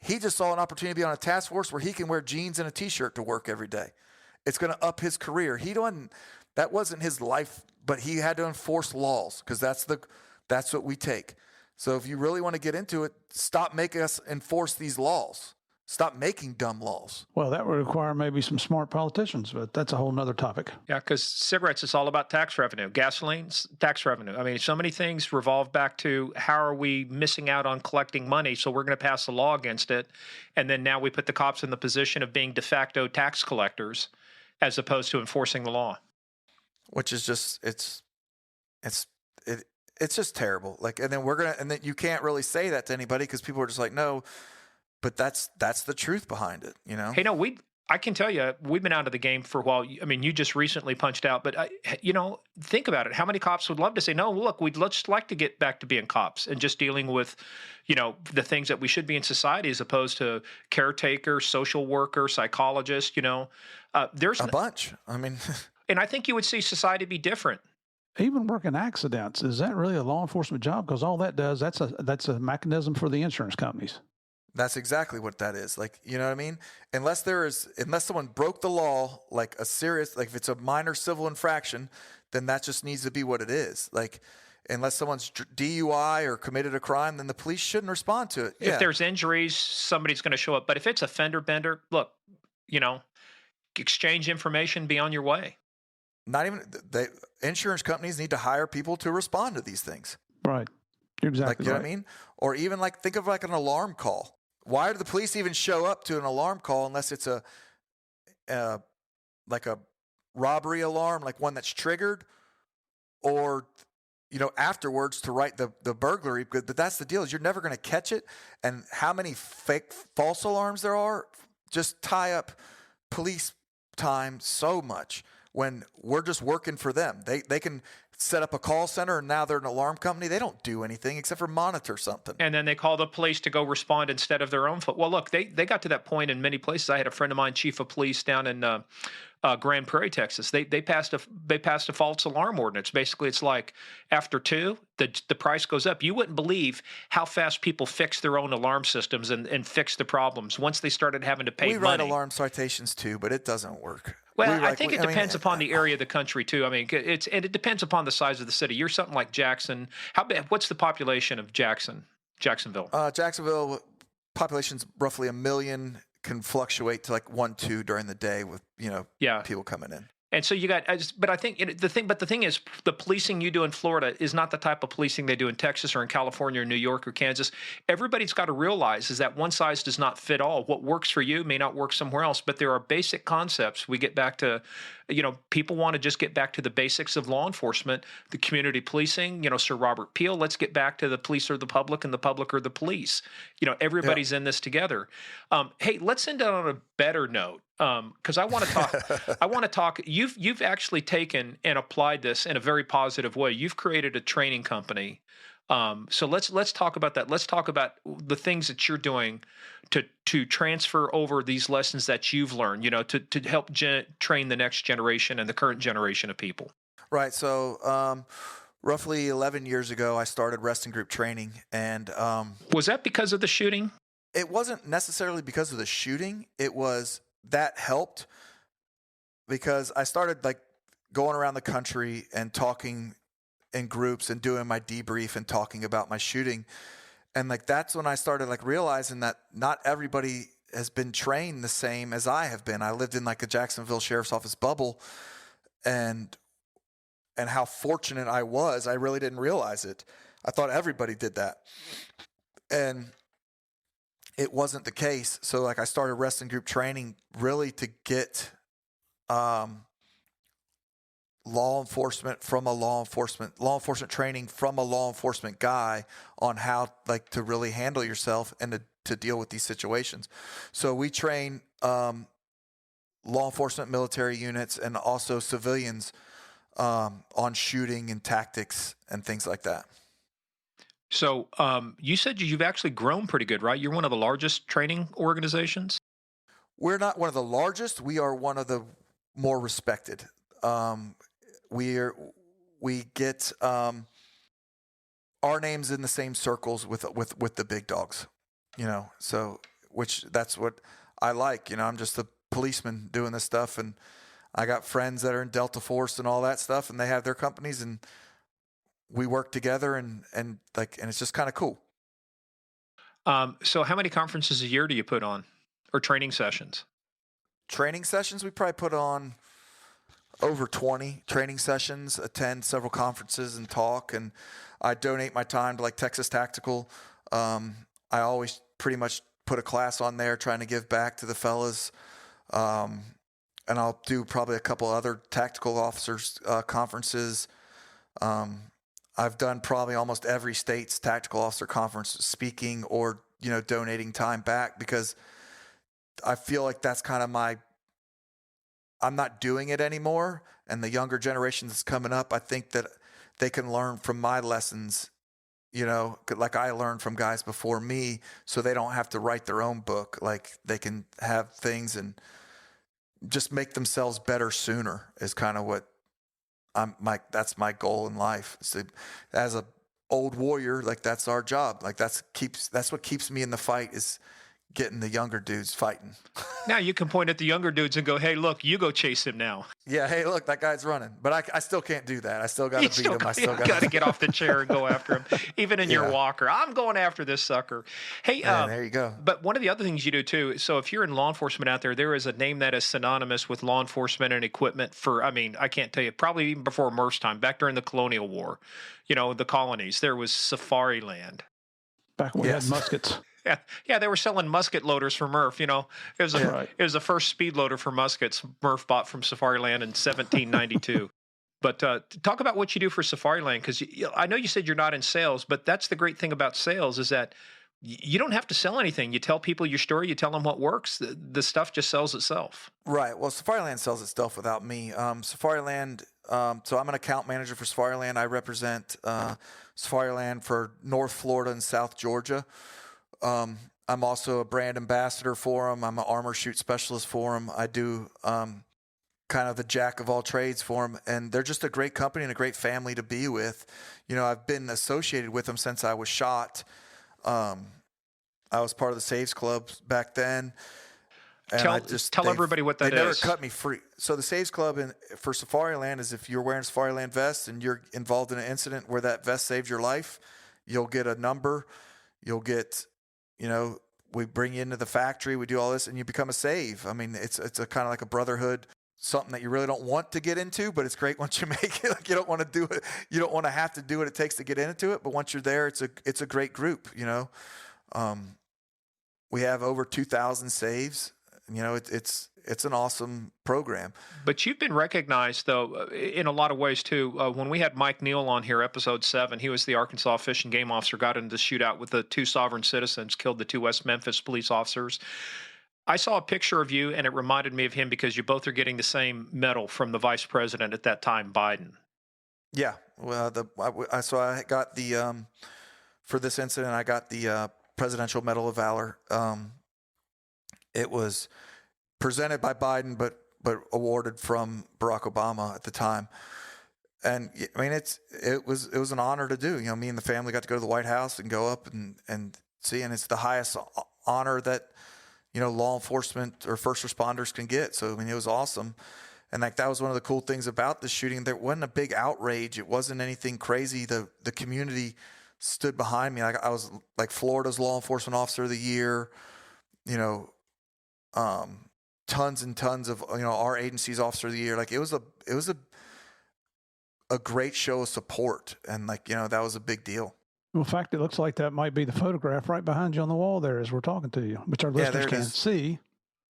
he just saw an opportunity to be on a task force where he can wear jeans and a T-shirt to work every day. It's going to up his career. That wasn't his life, but he had to enforce laws, because that's what we take. So if you really want to get into it, stop making us enforce these laws. Stop making dumb laws. Well, that would require maybe some smart politicians, but that's a whole nother topic. Yeah, because cigarettes, it's all about tax revenue. Gasoline's tax revenue. I mean, so many things revolve back to how are we missing out on collecting money, so we're going to pass a law against it. And then now we put the cops in the position of being de facto tax collectors as opposed to enforcing the law. Which is just, it's just terrible. Like, and then you can't really say that to anybody, because people are just like, no. But that's the truth behind it, you know? Hey, no, I can tell you, we've been out of the game for a while. I mean, you just recently punched out, but think about it. How many cops would love to say, no, look, we'd just like to get back to being cops and just dealing with, the things that we should be in society, as opposed to caretaker, social worker, psychologist, there's a bunch. I mean, and I think you would see society be different. Even working accidents, is that really a law enforcement job? Because all that does, that's a mechanism for the insurance companies. That's exactly what that is. Like, you know what I mean? Unless someone broke the law, like if it's a minor civil infraction, then that just needs to be what it is. Like, unless someone's DUI or committed a crime, then the police shouldn't respond to it. If there's injuries, somebody's going to show up. But if it's a fender bender, look, exchange information, be on your way. Not even insurance companies need to hire people to respond to these things. Right. You're exactly right. You know what I mean? Or even think of an alarm call. Why do the police even show up to an alarm call unless it's a robbery alarm, like one that's triggered, or afterwards to write the burglary? But that's the deal, is you're never going to catch it. And how many fake false alarms there are just tie up police time so much, when we're just working for them. They can set up a call center, and now they're an alarm company. They don't do anything except for monitor something. And then they call the police to go respond instead of their own. Well, look, they got to that point in many places. I had a friend of mine, chief of police down in Grand Prairie, Texas. They passed a false alarm ordinance. Basically, it's like after 2, the price goes up. You wouldn't believe how fast people fix their own alarm systems and fix the problems once they started having to pay money. We write alarm citations too, but it doesn't work. Well, I think it depends upon the area of the country too. I mean, it depends upon the size of the city. You're something like Jackson. What's the population of Jacksonville? Jacksonville population's roughly 1 million. Can fluctuate to 1, 2 during the day with people coming in. And so you got, but I think the thing is, the policing you do in Florida is not the type of policing they do in Texas or in California or New York or Kansas. Everybody's got to realize is that one size does not fit all. What works for you may not work somewhere else, but there are basic concepts. We get back to, people want to just get back to the basics of law enforcement, the community policing, Sir Robert Peel, let's get back to the police are the public and the public are the police. Everybody's in this together. Hey, let's end on a better note. Because I want to talk. You've actually taken and applied this in a very positive way. You've created a training company. So let's talk about that. Let's talk about the things that you're doing to transfer over these lessons that you've learned. To help train the next generation and the current generation of people. Right. So roughly 11 years ago, I started Reston Group Training, and was that because of the shooting? It wasn't necessarily because of the shooting. It was. That helped because I started going around the country and talking in groups and doing my debrief and talking about my shooting. And that's when I started realizing that not everybody has been trained the same as I have been. I lived in a Jacksonville Sheriff's Office bubble, and how fortunate I was. I really didn't realize it. I thought everybody did that. And it wasn't the case. So I started Reston Group Training really to get law enforcement training from a law enforcement guy on how like to really handle yourself and to deal with these situations. So we train law enforcement military units and also civilians on shooting and tactics and things like that. So you said you've actually grown pretty good, right? You're one of the largest training organizations. We're not one of the largest. We are one of the more respected. We get our names in the same circles with the big dogs, you know. So that's what I like. You know, I'm just a policeman doing this stuff, and I got friends that are in Delta Force and all that stuff, and they have their companies, and we work together, and it's just kind of cool. So how many conferences a year do you put on, or training sessions? Training sessions, we probably put on over 20 training sessions, attend several conferences and talk, and I donate my time to like Texas Tactical. I always pretty much put a class on there trying to give back to the fellas. And I'll do probably a couple other tactical officers conferences. I've done probably almost every state's tactical officer conference speaking or, you know, donating time back, because I feel like that's kind of I'm not doing it anymore. And the younger generation that's coming up, I think that they can learn from my lessons, you know, like I learned from guys before me, so they don't have to write their own book. Like they can have things and just make themselves better sooner is kind of what that's my goal in life. So as a old warrior, like that's our job. Like that's what keeps me in the fight, is getting the younger dudes fighting. Now you can point at the younger dudes and go, hey, look, you go chase him now. Yeah, hey, look, that guy's running. But I still can't do that. I still got to beat him. I still got to get off the chair and go after him, even in your walker. I'm going after this sucker. Hey, there you go. But one of the other things you do too, so if you're in law enforcement out there, there is a name that is synonymous with law enforcement and equipment for, I mean, I can't tell you, probably even before Murph's time, back during the Colonial War, you know, the colonies, there was Safari Land. Back when we had muskets. Yeah, they were selling musket loaders for Murph. You know, it was the first speed loader for muskets Murph bought from Safariland in 1792. But talk about what you do for Safariland, because I know you said you're not in sales, but that's the great thing about sales, is that you don't have to sell anything. You tell people your story, you tell them what works. The stuff just sells itself. Right. Well, Safariland sells itself without me. Safariland. So I'm an account manager for Safariland. I represent Safariland for North Florida and South Georgia. I'm also a brand ambassador for them. I'm an armor shoot specialist for them. I do kind of the jack of all trades for them, and they're just a great company and a great family to be with. You know, I've been associated with them since I was shot. I was part of the Saves Club back then. And tell everybody what that is. They never cut me free. So the Saves Club for Safariland is if you're wearing a Safariland vest and you're involved in an incident where that vest saved your life, you'll get a number. You'll get, you know, we bring you into the factory, we do all this, and you become a save. I mean, it's a kind of like a brotherhood, something that you really don't want to get into, but it's great once you make it. Like you don't want to do it. You don't want to have to do what it takes to get into it. But once you're there, it's a great group, you know. We have over 2,000 saves. You know, it's an awesome program. But you've been recognized, though, in a lot of ways, too. When we had Mike Neal on here, episode 7, he was the Arkansas Fish and Game officer, got into the shootout with the 2 sovereign citizens, killed the 2 West Memphis police officers. I saw a picture of you, and it reminded me of him because you both are getting the same medal from the vice president at that time, Biden. Yeah. Well, so I got the, for this incident, I got the Presidential Medal of Valor. It was presented by Biden, but awarded from Barack Obama at the time. And I mean, it was an honor to do. You know, me and the family got to go to the White House and go up and see, and it's the highest honor that, you know, law enforcement or first responders can get. So I mean, it was awesome. And like that was one of the cool things about the shooting. There wasn't a big outrage. It wasn't anything crazy. The community stood behind me. Like I was like Florida's Law Enforcement Officer of the Year. You know, tons and tons of, you know, our agency's Officer of the Year. Like it was a great show of support, and like, you know, that was a big deal. Well, in fact, it looks like that might be the photograph right behind you on the wall there as we're talking to you, which our listeners can't see.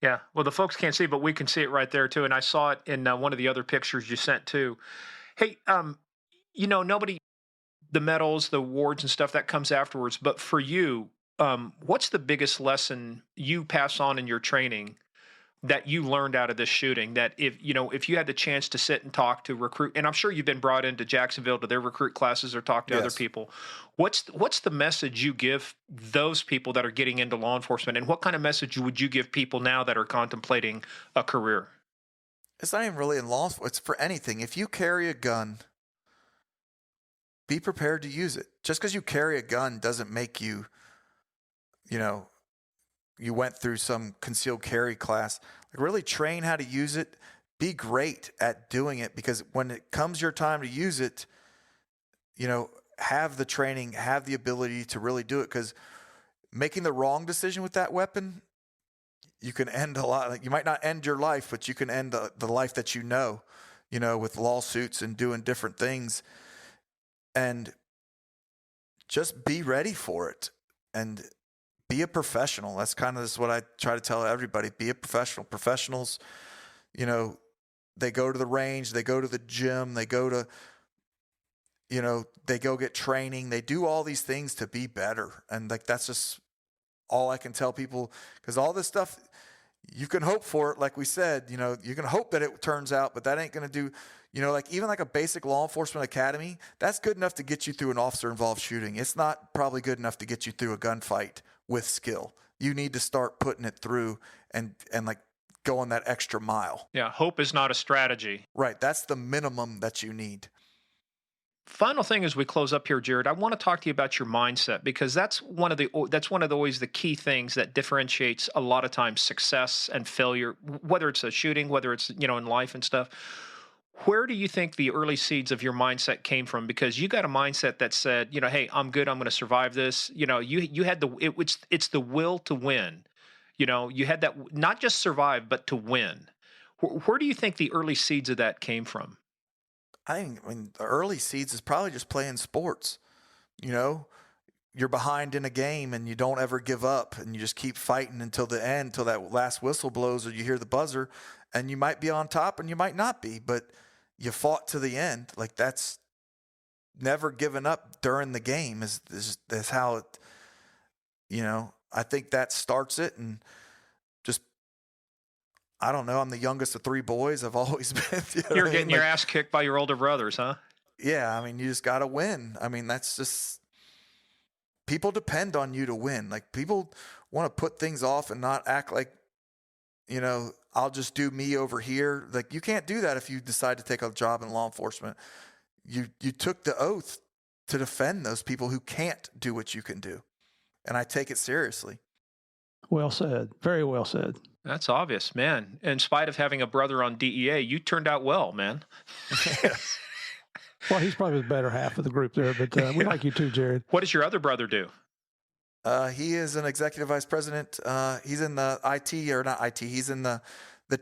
Yeah. Well, the folks can't see, but we can see it right there too. And I saw it in one of the other pictures you sent too. Hey, nobody, the medals, the awards and stuff that comes afterwards. But for you, what's the biggest lesson you pass on in your training that you learned out of this shooting? That if you had the chance to sit and talk to recruit, and I'm sure you've been brought into Jacksonville to their recruit classes or talk to other Yes. people, what's the message you give those people that are getting into law enforcement, and what kind of message would you give people now that are contemplating a career? It's not even really in law enforcement. It's for anything. If you carry a gun, be prepared to use it. Just because you carry a gun doesn't make you, you went through some concealed carry class. Like, really train how to use it. Be great at doing it, because when it comes your time to use it, have the training, have the ability to really do it. Because making the wrong decision with that weapon, you can end a lot. Like, you might not end your life, but you can end the life that with lawsuits and doing different things. And just be ready for it and be a professional. That's kind of what I try to tell everybody. Be a professional. Professionals, they go to the range, they go to the gym, they go to, they go get training. They do all these things to be better. And that's just all I can tell people, because all this stuff, you can hope for it. Like we said, you can hope that it turns out, but that ain't going to do, even like a basic law enforcement academy, that's good enough to get you through an officer involved shooting. It's not probably good enough to get you through a gunfight with skill. You need to start putting it through and like going that extra mile. Yeah, hope is not a strategy. Right. That's the minimum that you need. Final thing as we close up here, Jared, I want to talk to you about your mindset, because that's one of the always the key things that differentiates a lot of times success and failure, whether it's a shooting, whether it's in life and stuff. Where do you think the early seeds of your mindset came from? Because you got a mindset that said, hey, I'm good, I'm going to survive this. You had it's the will to win. You had that, not just survive, but to win. Where do you think the early seeds of that came from? I mean, the early seeds is probably just playing sports. You're behind in a game and you don't ever give up, and you just keep fighting until the end, until that last whistle blows or you hear the buzzer, and you might be on top and you might not be, but you fought to the end. Like, that's never given up during the game is how it, I think that starts it. And just, I don't know. I'm the youngest of three boys. I've always been. You're getting your ass kicked by your older brothers, huh? Yeah. I mean, you just got to win. I mean, that's just, people depend on you to win. Like, people want to put things off and not act like, I'll just do me over here. Like, you can't do that if you decide to take a job in law enforcement. You took the oath to defend those people who can't do what you can do. And I take it seriously. Well said. Very well said. That's obvious, man. In spite of having a brother on DEA, you turned out well, man. Well, he's probably the better half of the group there, but we like you too, Jared. What does your other brother do? He is an executive vice president. He's in the IT, or not IT. He's in the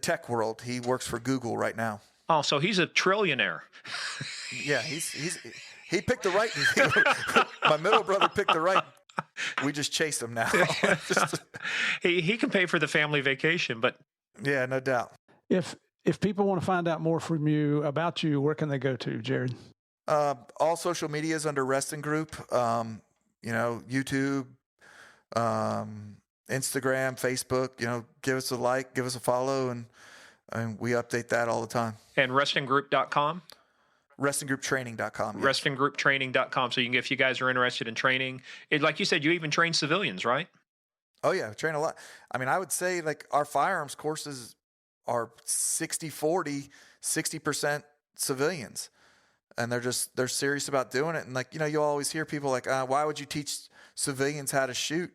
tech world. He works for Google right now. Oh, so he's a trillionaire. Yeah, he picked the right. My middle brother picked the right. We just chase him now. He can pay for the family vacation, but yeah, no doubt. If people want to find out more from you, about you, where can they go to, Jared? All social media is under Reston Group. YouTube, Instagram, Facebook. Give us a like, give us a follow, and we update that all the time. And RestonGroup.com? RestonGroupTraining.com. Yes. RestonGroupTraining.com. So if you guys are interested in training, like you said, you even train civilians, right? Oh yeah, we train a lot. I mean, I would say like our firearms courses are 60-40, 60% civilians. And they're serious about doing it. And like, you always hear people like, why would you teach civilians how to shoot?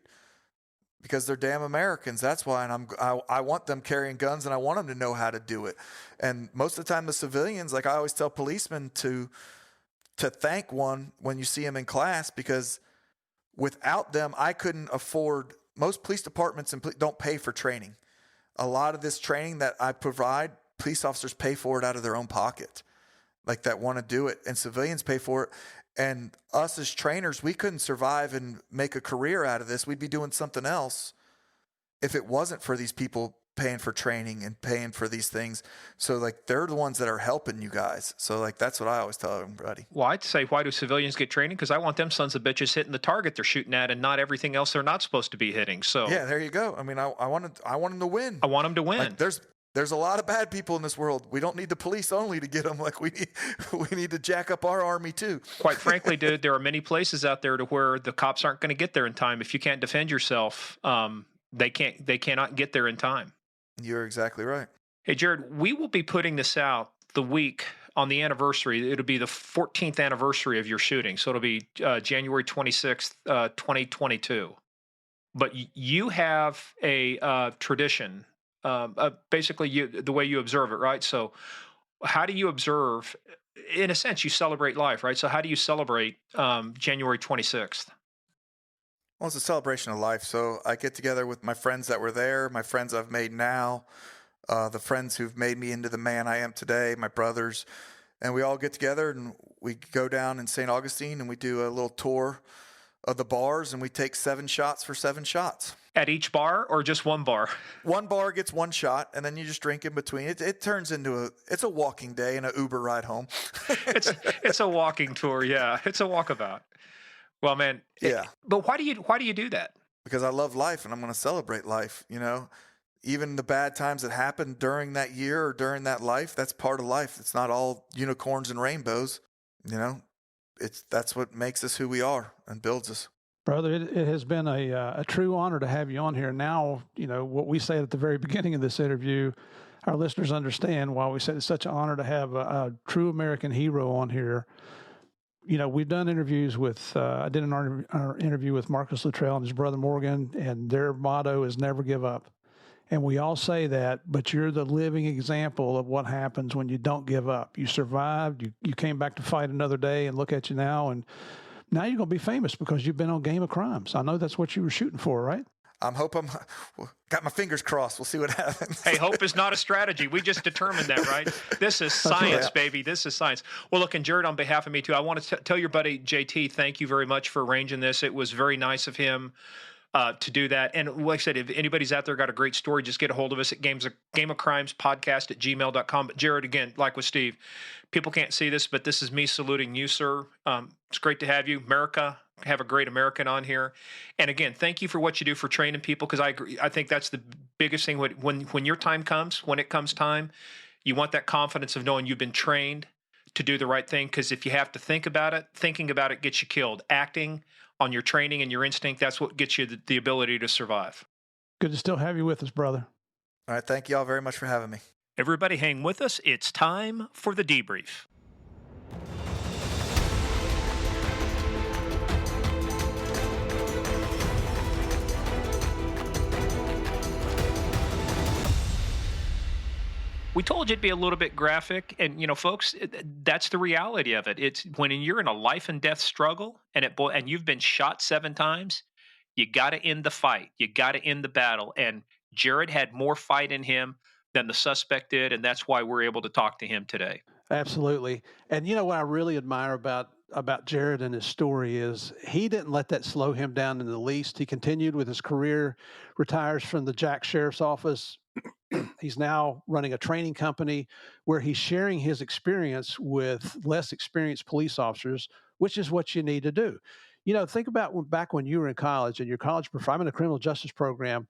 Because they're damn Americans. That's why. And I want them carrying guns, and I want them to know how to do it. And most of the time the civilians, like I always tell policemen to thank one when you see them in class, because without them, I couldn't afford, most police departments don't pay for training. A lot of this training that I provide, police officers pay for it out of their own pocket, like that want to do it, and civilians pay for it. And us as trainers, we couldn't survive and make a career out of this. We'd be doing something else if it wasn't for these people paying for training and paying for these things. So like they're the ones that are helping you guys. So like that's what I always tell everybody. Well, I'd say, why do civilians get training? Because I want them sons of bitches hitting the target they're shooting at and not everything else they're not supposed to be hitting. So Yeah, there you go. I mean, I want them to win. I want them to win. Like, there's a lot of bad people in this world. We don't need the police only to get them. Like we need to jack up our army too. Quite frankly, dude, there are many places out there to where the cops aren't going to get there in time. If you can't defend yourself, they cannot get there in time. You're exactly right. Hey, Jared, we will be putting this out the week on the anniversary. It'll be the 14th anniversary of your shooting. So it'll be January 26th, 2022. But you have a tradition, basically the way you observe it, right? So how do you observe, in a sense, you celebrate life, right? So how do you celebrate January 26th? Well, it's a celebration of life. So I get together with my friends that were there, my friends I've made now, the friends who've made me into the man I am today, my brothers, and we all get together and we go down in St. Augustine and we do a little tour of the bars and we take 7 shots for 7 shots. At each bar or just one bar? One bar gets 1 shot and then you just drink in between. It turns into it's a walking day and an Uber ride home. It's a walking tour. Yeah. It's a walkabout. Well, man. Yeah. But why do you do that? Because I love life and I'm going to celebrate life, you know. Even the bad times that happen during that year or during that life, that's part of life. It's not all unicorns and rainbows, you know. That's what makes us who we are and builds us. Brother, it has been a true honor to have you on here. Now, you know, what we said at the very beginning of this interview, our listeners understand why we said it's such an honor to have a true American hero on here. You know, we've done interviews with, I did an interview with Marcus Luttrell and his brother Morgan, and their motto is never give up. And we all say that, but you're the living example of what happens when you don't give up. You survived, you came back to fight another day, and look at you now. And now you're going to be famous because you've been on Game of Crimes. I know that's what you were shooting for, right? I'm got my fingers crossed. We'll see what happens. Hey, hope is not a strategy. We just determined that, right? This is science, baby. This is science. Well, look, and Jared, on behalf of me too, I want to tell your buddy JT, thank you very much for arranging this. It was very nice of him to do that. And like I said, if anybody's out there got a great story, just get a hold of us at Game of Crimes podcast at gmail.com. But Jared, again, like with Steve, people can't see this, but this is me saluting you, sir. It's great to have you. America, have a great American on here. And again, thank you for what you do for training people, because I agree. I think that's the biggest thing. When your time comes, when it comes time, you want that confidence of knowing you've been trained to do the right thing. Because if you have to think about it, thinking about it gets you killed. Acting on your training and your instinct, that's what gets you the ability to survive. Good to still have you with us, brother. All right. Thank you all very much for having me. Everybody hang with us. It's time for the debrief. We told you it'd be a little bit graphic, and you know, folks, that's the reality of it. It's when you're in a life and death struggle, and you've been shot 7 times, you got to end the fight. You got to end the battle. And Jared had more fight in him than the suspect did, and that's why we're able to talk to him today. Absolutely. And you know what I really admire about Jared and his story is he didn't let that slow him down in the least. He continued with his career, retires from the Jack Sheriff's Office. He's now running a training company where he's sharing his experience with less experienced police officers, which is what you need to do. You know, think about back when you were in college and your college, I'm in a criminal justice program.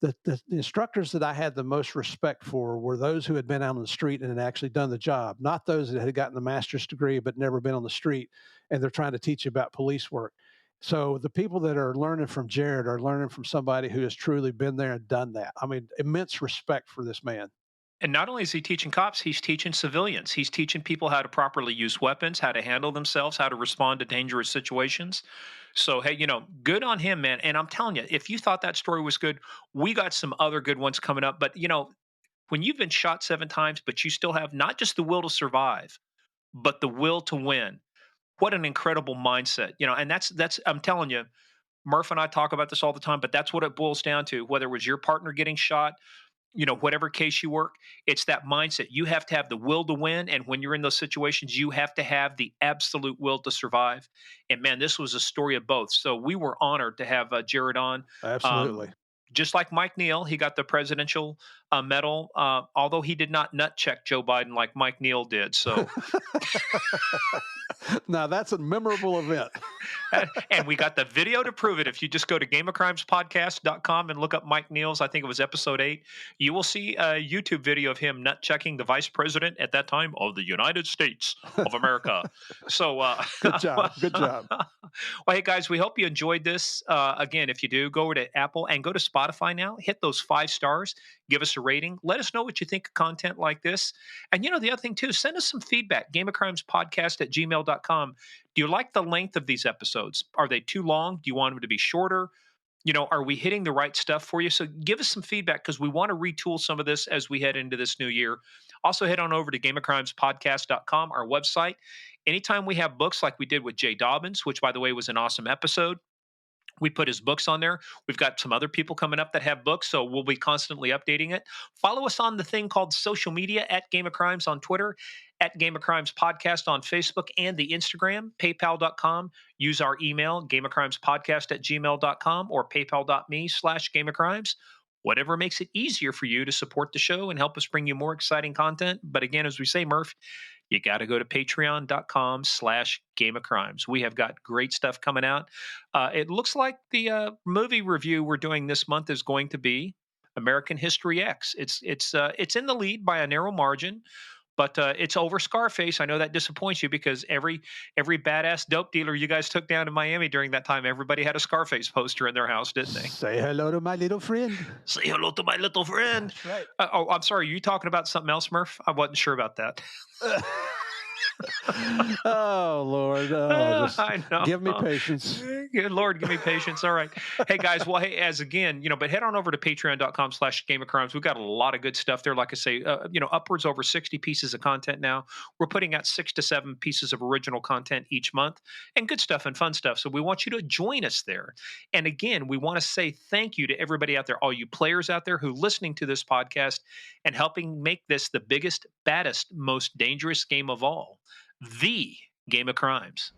The instructors that I had the most respect for were those who had been out on the street and had actually done the job, not those that had gotten the master's degree but never been on the street, and they're trying to teach you about police work. So the people that are learning from Jared are learning from somebody who has truly been there and done that. I mean, immense respect for this man. And not only is he teaching cops, he's teaching civilians. He's teaching people how to properly use weapons, how to handle themselves, how to respond to dangerous situations. So, hey, you know, good on him, man. And I'm telling you, if you thought that story was good, we got some other good ones coming up. But, you know, when you've been shot 7 times, but you still have not just the will to survive, but the will to win, what an incredible mindset. You know, and that's I'm telling you, Murph and I talk about this all the time, but that's what it boils down to. Whether it was your partner getting shot, you know, whatever case you work, it's that mindset. You have to have the will to win. And when you're in those situations, you have to have the absolute will to survive. And man, this was a story of both. So we were honored to have Jared on. Absolutely. just like Mike Neal, he got the presidential medal, although he did not nut check Joe Biden like Mike Neal did. So, Now that's a memorable event. and we got the video to prove it. If you just go to gameofcrimespodcast.com and look up Mike Neal's, I think it was episode 8, you will see a YouTube video of him nut checking the vice president at that time of the United States of America. So, Good job. Good job. Well, hey guys, we hope you enjoyed this. Again, if you do, go over to Apple and go to Spotify now. Hit those 5 stars. Give us a rating. Let us know what you think of content like this. And the other thing too, send us some feedback. GameOfCrimesPodcast@gmail.com. Do you like the length of these episodes? Are they too long? Do you want them to be shorter? Are we hitting the right stuff for you? So give us some feedback, because we want to retool some of this as we head into this new year. Also, head on over to GameOfCrimesPodcast.com, our website. Anytime we have books like we did with Jay Dobbins, which, by the way, was an awesome episode, we put his books on there. We've got some other people coming up that have books, so we'll be constantly updating it. Follow us on the thing called social media at Game of Crimes on Twitter, at Game of Crimes Podcast on Facebook and the Instagram, paypal.com. Use our email, gameofcrimespodcast@gmail.com, or paypal.me/Game of Crimes. Whatever makes it easier for you to support the show and help us bring you more exciting content. But again, as we say, Murph, you got to go to patreon.com/Game of Crimes. We have got great stuff coming out. It looks like the movie review we're doing this month is going to be American History X. It's in the lead by a narrow margin, but it's over Scarface. I know that disappoints you, because every badass dope dealer you guys took down in Miami during that time, everybody had a Scarface poster in their house, didn't they? Say hello to my little friend. Say hello to my little friend. That's right. I'm sorry. Are you talking about something else, Murph? I wasn't sure about that. Oh, Lord. Oh, just I know. give me patience. Good Lord, give me patience. All right. Hey, guys. Well, hey, as again, but head on over to patreon.com/Game of Crimes. We've got a lot of good stuff there. Like I say, upwards over 60 pieces of content now. We're putting out 6 to 7 pieces of original content each month, and good stuff and fun stuff. So we want you to join us there. And again, we want to say thank you to everybody out there, all you players out there who are listening to this podcast and helping make this the biggest, baddest, most dangerous game of all, the Game of Crimes.